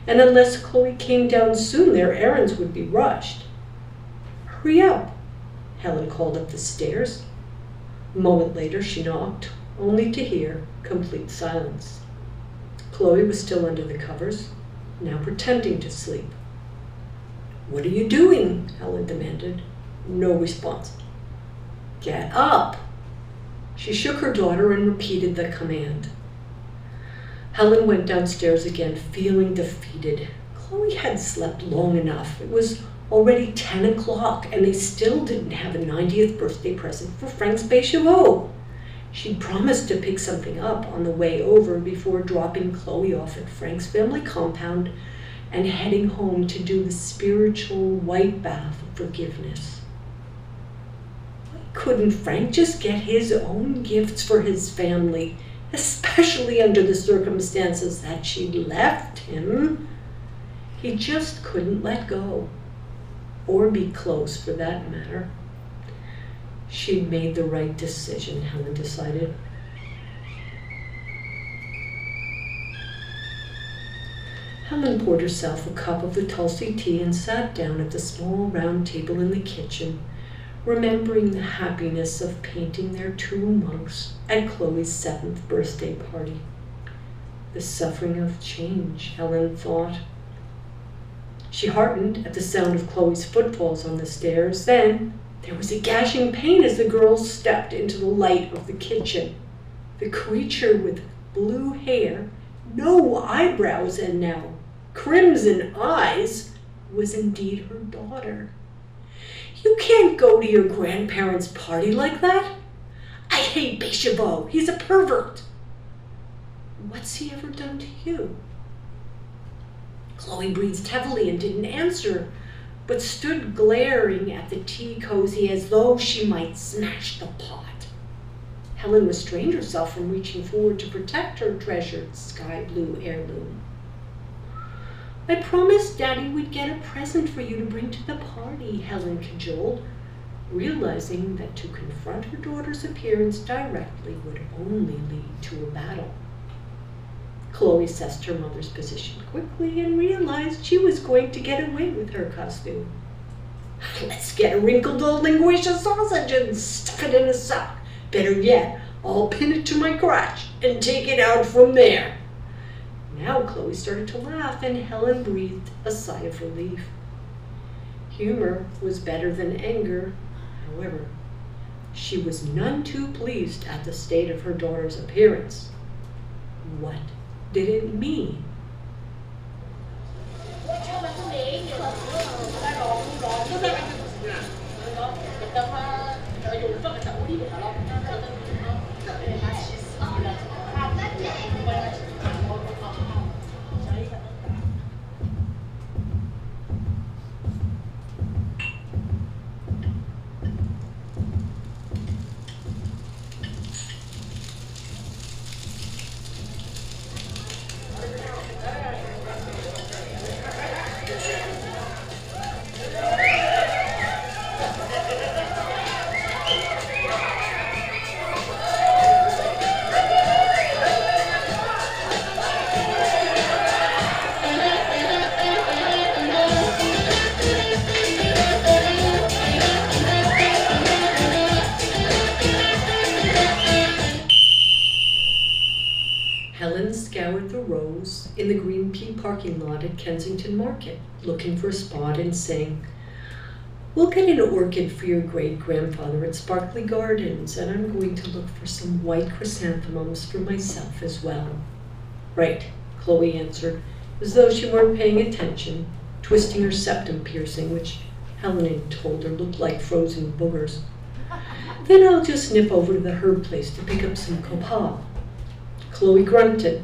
and unless Chloe came down soon, their errands would be rushed. Hurry up, Helen called up the stairs. A moment later, she knocked, only to hear complete silence. Chloe was still under the covers, now pretending to sleep. What are you doing? Helen demanded. No response. Get up! She shook her daughter and repeated the command. Helen went downstairs again, feeling defeated. Chloe had slept long enough. It was already 10 o'clock, and they still didn't have a 90th birthday present for Frank's Bécheveau. She'd promised to pick something up on the way over before dropping Chloe off at Frank's family compound and heading home to do the spiritual white bath of forgiveness. Why couldn't Frank just get his own gifts for his family, especially under the circumstances that she'd left him? He just couldn't let go, or be close for that matter. She'd made the right decision, Helen decided. Helen poured herself a cup of the Tulsi tea and sat down at the small round table in the kitchen, remembering the happiness of painting their 2 monks at Chloe's 7th birthday party. The suffering of change, Helen thought. She heartened at the sound of Chloe's footfalls on the stairs. Then There was a gashing pain as the girls stepped into the light of the kitchen. The creature with blue hair, no eyebrows, and now crimson eyes was indeed her daughter. "You can't go to your grandparents' party like that. I hate Bécheveau. He's a pervert." "What's he ever done to you?" Chloe breathed heavily and didn't answer, but stood glaring at the tea cozy as though she might smash the pot. Helen restrained herself from reaching forward to protect her treasured sky blue heirloom. "I promised Daddy we'd get a present for you to bring to the party," Helen cajoled, realizing that to confront her daughter's appearance directly would only lead to a battle. Chloe assessed her mother's position quickly and realized she was going to get away with her costume. "Let's get a wrinkled old linguiça sausage and stuff it in a sock. Better yet, I'll pin it to my crotch and take it out from there." Now Chloe started to laugh, and Helen breathed a sigh of relief. Humor was better than anger. However, she was none too pleased at the state of her daughter's appearance. What did it mean? Helen scoured the rows in the Green Pea parking lot at Kensington Market, looking for a spot and saying, "We'll get an orchid for your great-grandfather at Sparkly Gardens, and I'm going to look for some white chrysanthemums for myself as well." "Right," Chloe answered, as though she weren't paying attention, twisting her septum piercing, which Helen had told her looked like frozen boogers. "Then I'll just nip over to the herb place to pick up some copal." Chloe grunted,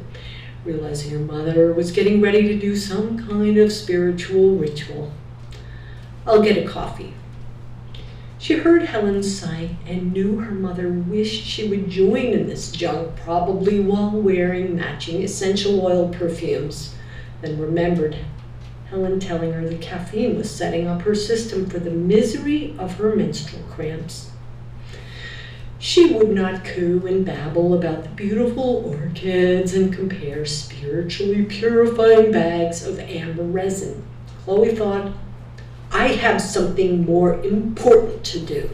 realizing her mother was getting ready to do some kind of spiritual ritual. "I'll get a coffee." She heard Helen sigh and knew her mother wished she would join in this junk, probably while wearing matching essential oil perfumes, then remembered Helen telling her the caffeine was setting up her system for the misery of her menstrual cramps. She would not coo and babble about the beautiful orchids and compare spiritually purifying bags of amber resin. Chloe thought, "I have something more important to do."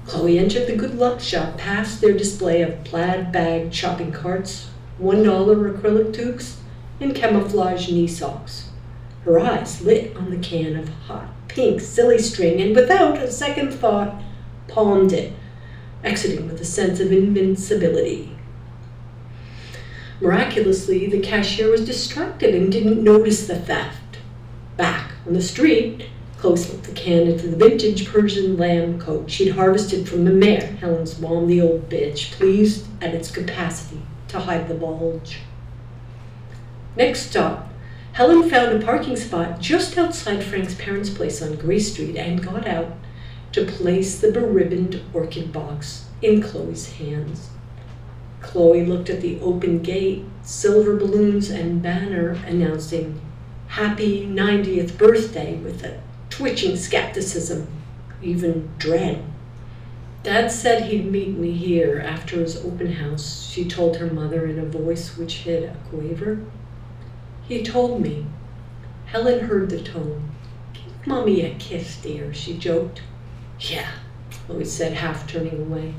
Chloe entered the Good Luck shop past their display of plaid bag shopping carts, $1 acrylic toques, and camouflage knee socks. Her eyes lit on the can of hot pink silly string, and without a second thought, palmed it, exiting with a sense of invincibility. Miraculously, the cashier was distracted and didn't notice the theft. Back on the street, Chloe slipped the can into the vintage Persian lamb coat she'd harvested from the mare, Helen's mom, the old bitch, pleased at its capacity to hide the bulge. Next stop, Helen found a parking spot just outside Frank's parents' place on Gray Street and got out to place the beribboned orchid box in Chloe's hands. Chloe looked at the open gate, silver balloons, and banner announcing "Happy 90th birthday" with a twitching skepticism, even dread. "Dad said he'd meet me here after his open house," she told her mother in a voice which hid a quaver. "He told me." Helen heard the tone. "Give Mommy a kiss, dear," she joked. "Yeah," Chloe said, half turning away.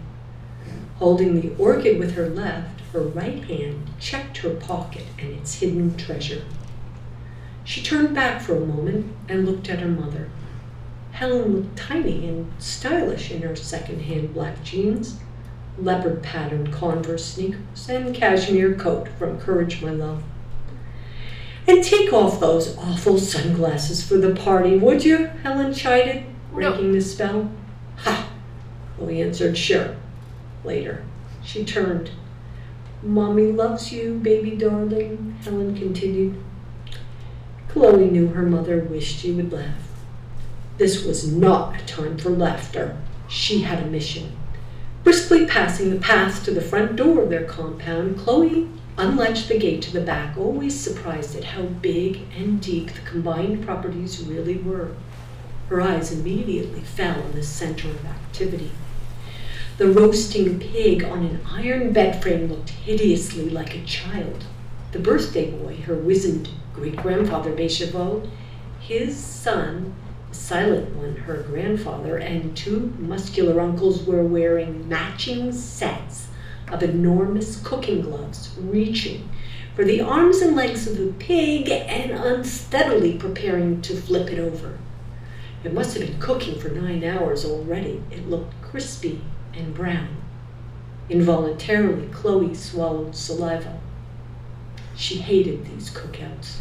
Holding the orchid with her left, her right hand checked her pocket and its hidden treasure. She turned back for a moment and looked at her mother. Helen looked tiny and stylish in her second-hand black jeans, leopard-patterned Converse sneakers, and cashmere coat from Courage My Love. "And take off those awful sunglasses for the party, would you?" Helen chided, breaking the spell. "Ha!" Chloe answered, "Sure." Later, she turned. "Mommy loves you, baby darling," Helen continued. Chloe knew her mother wished she would laugh. This was not a time for laughter. She had a mission. Briskly passing the path to the front door of their compound, Chloe unlatched the gate to the back, always surprised at how big and deep the combined properties really were. Her eyes immediately fell on the center of activity. The roasting pig on an iron bed frame looked hideously like a child. The birthday boy, her wizened great-grandfather Becheveau, his son, the silent one, her grandfather, and two muscular uncles were wearing matching sets of enormous cooking gloves, reaching for the arms and legs of the pig and unsteadily preparing to flip it over. It must have been cooking for 9 hours already. It looked crispy and brown. Involuntarily, Chloe swallowed saliva. She hated these cookouts.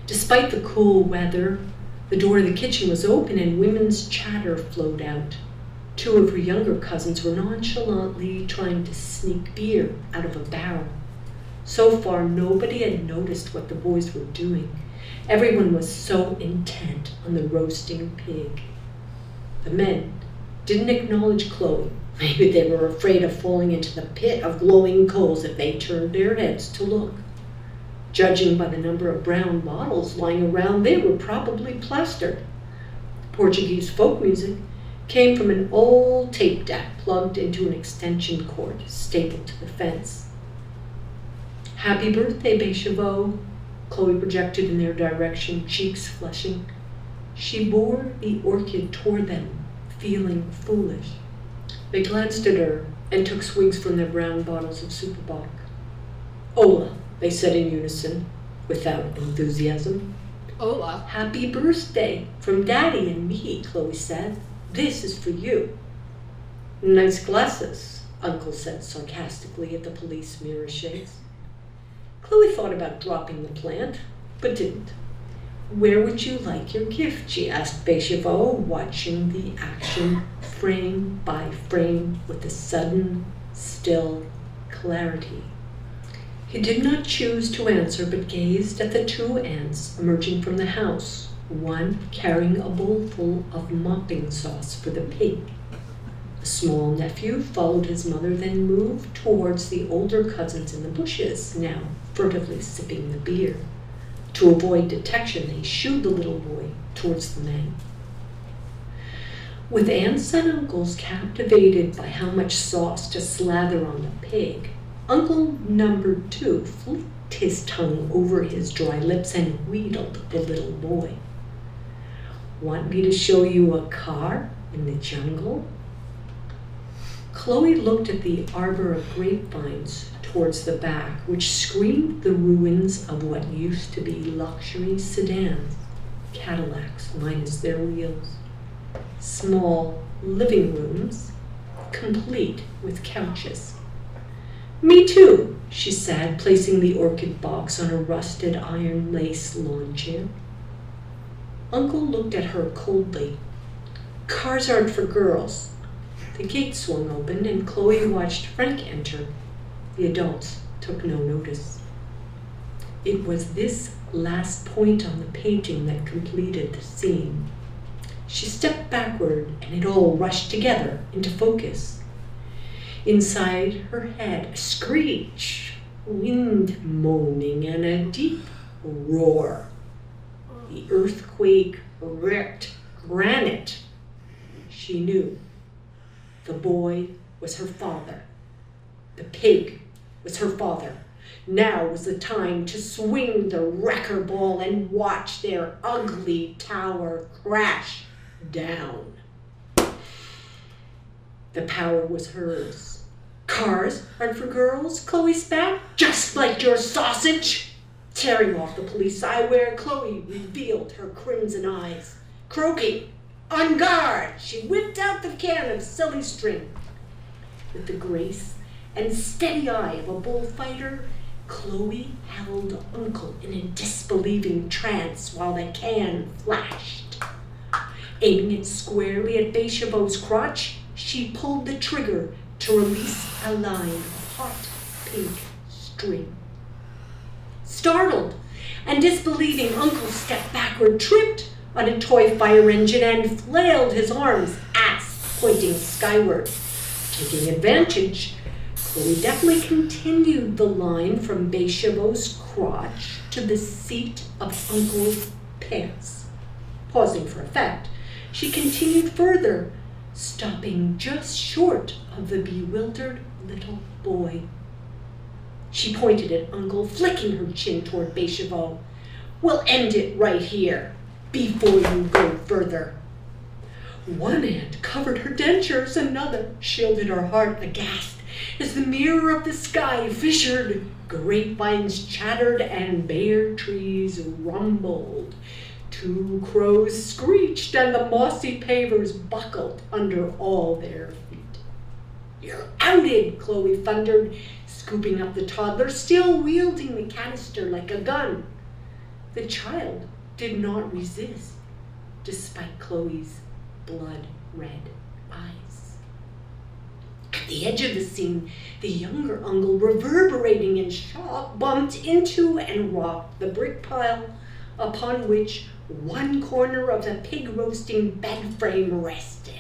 Despite the cool weather, the door of the kitchen was open and women's chatter flowed out. Two of her younger cousins were nonchalantly trying to sneak beer out of a barrel. So far, nobody had noticed what the boys were doing. Everyone was so intent on the roasting pig. The men didn't acknowledge Chloe. Maybe they were afraid of falling into the pit of glowing coals if they turned their heads to look. Judging by the number of brown bottles lying around, they were probably plastered. Portuguese folk music came from an old tape deck plugged into an extension cord stapled to the fence. "Happy birthday, Becheveau," Chloe projected in their direction, cheeks flushing. She bore the orchid toward them, feeling foolish. They glanced at her and took swigs from their brown bottles of Superbock. "Hola," they said in unison, without enthusiasm. Hola. "Happy birthday from Daddy and me," Chloe said. "This is for you." "Nice glasses," Uncle said sarcastically at the police mirror shades. Chloe thought about dropping the plant, but didn't. "Where would you like your gift?" she asked Becheveau, watching the action frame by frame with a sudden, still clarity. He did not choose to answer, but gazed at the two aunts emerging from the house, one carrying a bowl full of mopping sauce for the pig. A small nephew followed his mother, then moved towards the older cousins in the bushes, now furtively sipping the beer. To avoid detection, they shooed the little boy towards the men. With aunts and uncles captivated by how much sauce to slather on the pig, Uncle number 2 flicked his tongue over his dry lips and wheedled the little boy. "Want me to show you a car in the jungle?" Chloe looked at the arbor of grapevines towards the back, which screamed the ruins of what used to be luxury sedans, Cadillacs minus their wheels. Small living rooms, complete with couches. "Me too," she said, placing the orchid box on a rusted iron lace lawn chair. Uncle looked at her coldly. "Cars aren't for girls." The gate swung open and Chloe watched Frank enter. The adults took no notice. It was this last point on the painting that completed the scene. She stepped backward and it all rushed together into focus. Inside her head, a screech, wind moaning, and a deep roar. The earthquake wrecked granite. She knew. The boy was her father. The pig was her father. Now was the time to swing the wrecker ball and watch their ugly tower crash down. The power was hers. "Cars aren't for girls," Chloe spat. "Just like your sausage." Tearing off the police eyewear, Chloe revealed her crimson eyes. Croaking, "On guard!" she whipped out the can of silly string. With the grace and steady eye of a bullfighter, Chloe held Uncle in a disbelieving trance while the can flashed. Aiming it squarely at Bechevo's crotch, she pulled the trigger to release a line of hot pink string. Startled and disbelieving, Uncle stepped backward, tripped on a toy fire engine, and flailed his arms, ass pointing skyward. Taking advantage, Chloe deftly continued the line from Bechevo's crotch to the seat of Uncle's pants. Pausing for effect, she continued further, stopping just short of the bewildered little boy. She pointed at Uncle, flicking her chin toward Bechevo. "We'll end it right here, before you go further." One hand covered her dentures, another shielded her heart, aghast as the mirror of the sky fissured, grapevines chattered, and bare trees rumbled. 2 crows screeched, and the mossy pavers buckled under all their feet. "You're outed," Chloe thundered, scooping up the toddler, still wielding the canister like a gun. The child did not resist, despite Chloe's blood-red eyes. At the edge of the scene, the younger Uncle, reverberating in shock, bumped into and rocked the brick pile upon which one corner of the pig-roasting bed frame rested.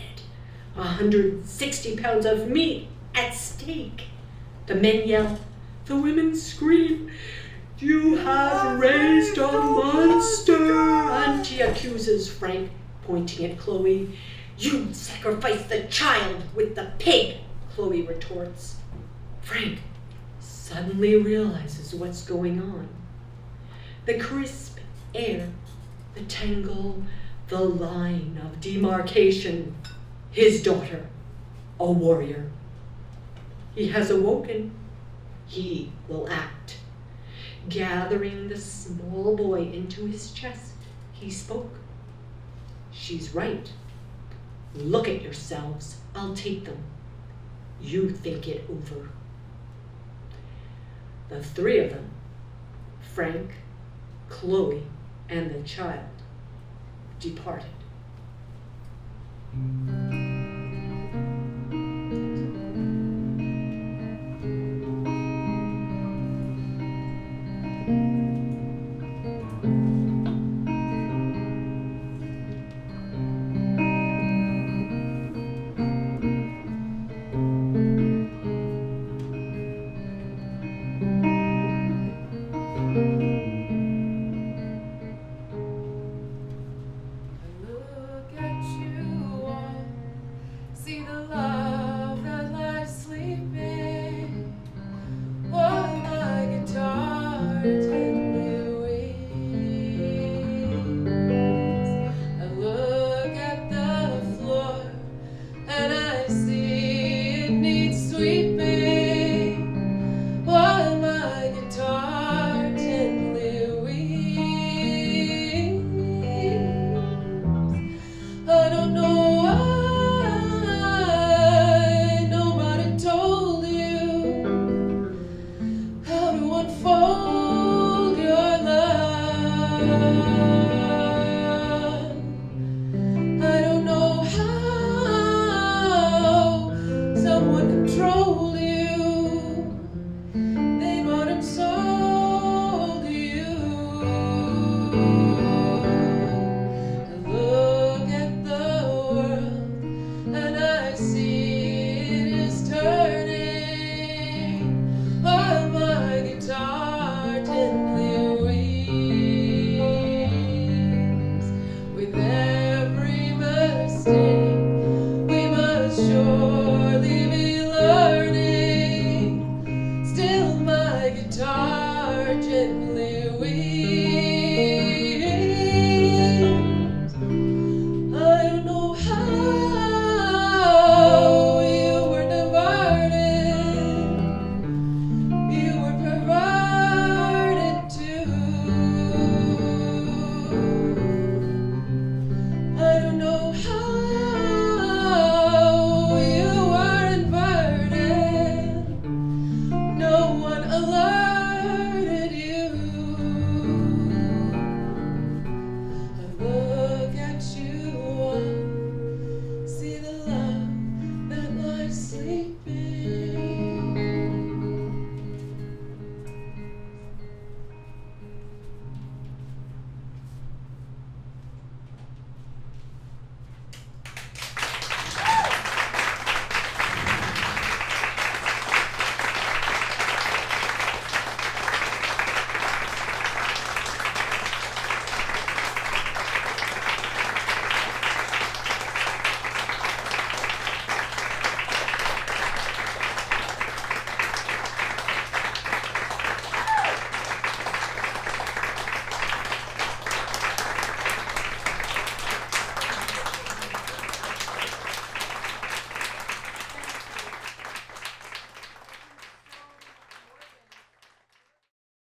160 pounds of meat at stake. The men yell, the women scream, "You have raised a monster!" Auntie accuses Frank, pointing at Chloe. "You sacrificed the child with the pig," Chloe retorts. Frank suddenly realizes what's going on. The crisp air, the tangle, the line of demarcation. His daughter, a warrior. He has awoken. He will act. Gathering the small boy into his chest, he spoke. "She's right. Look at yourselves. I'll take them. You think it over." The 3 of them, Frank, Chloe, and the child, departed.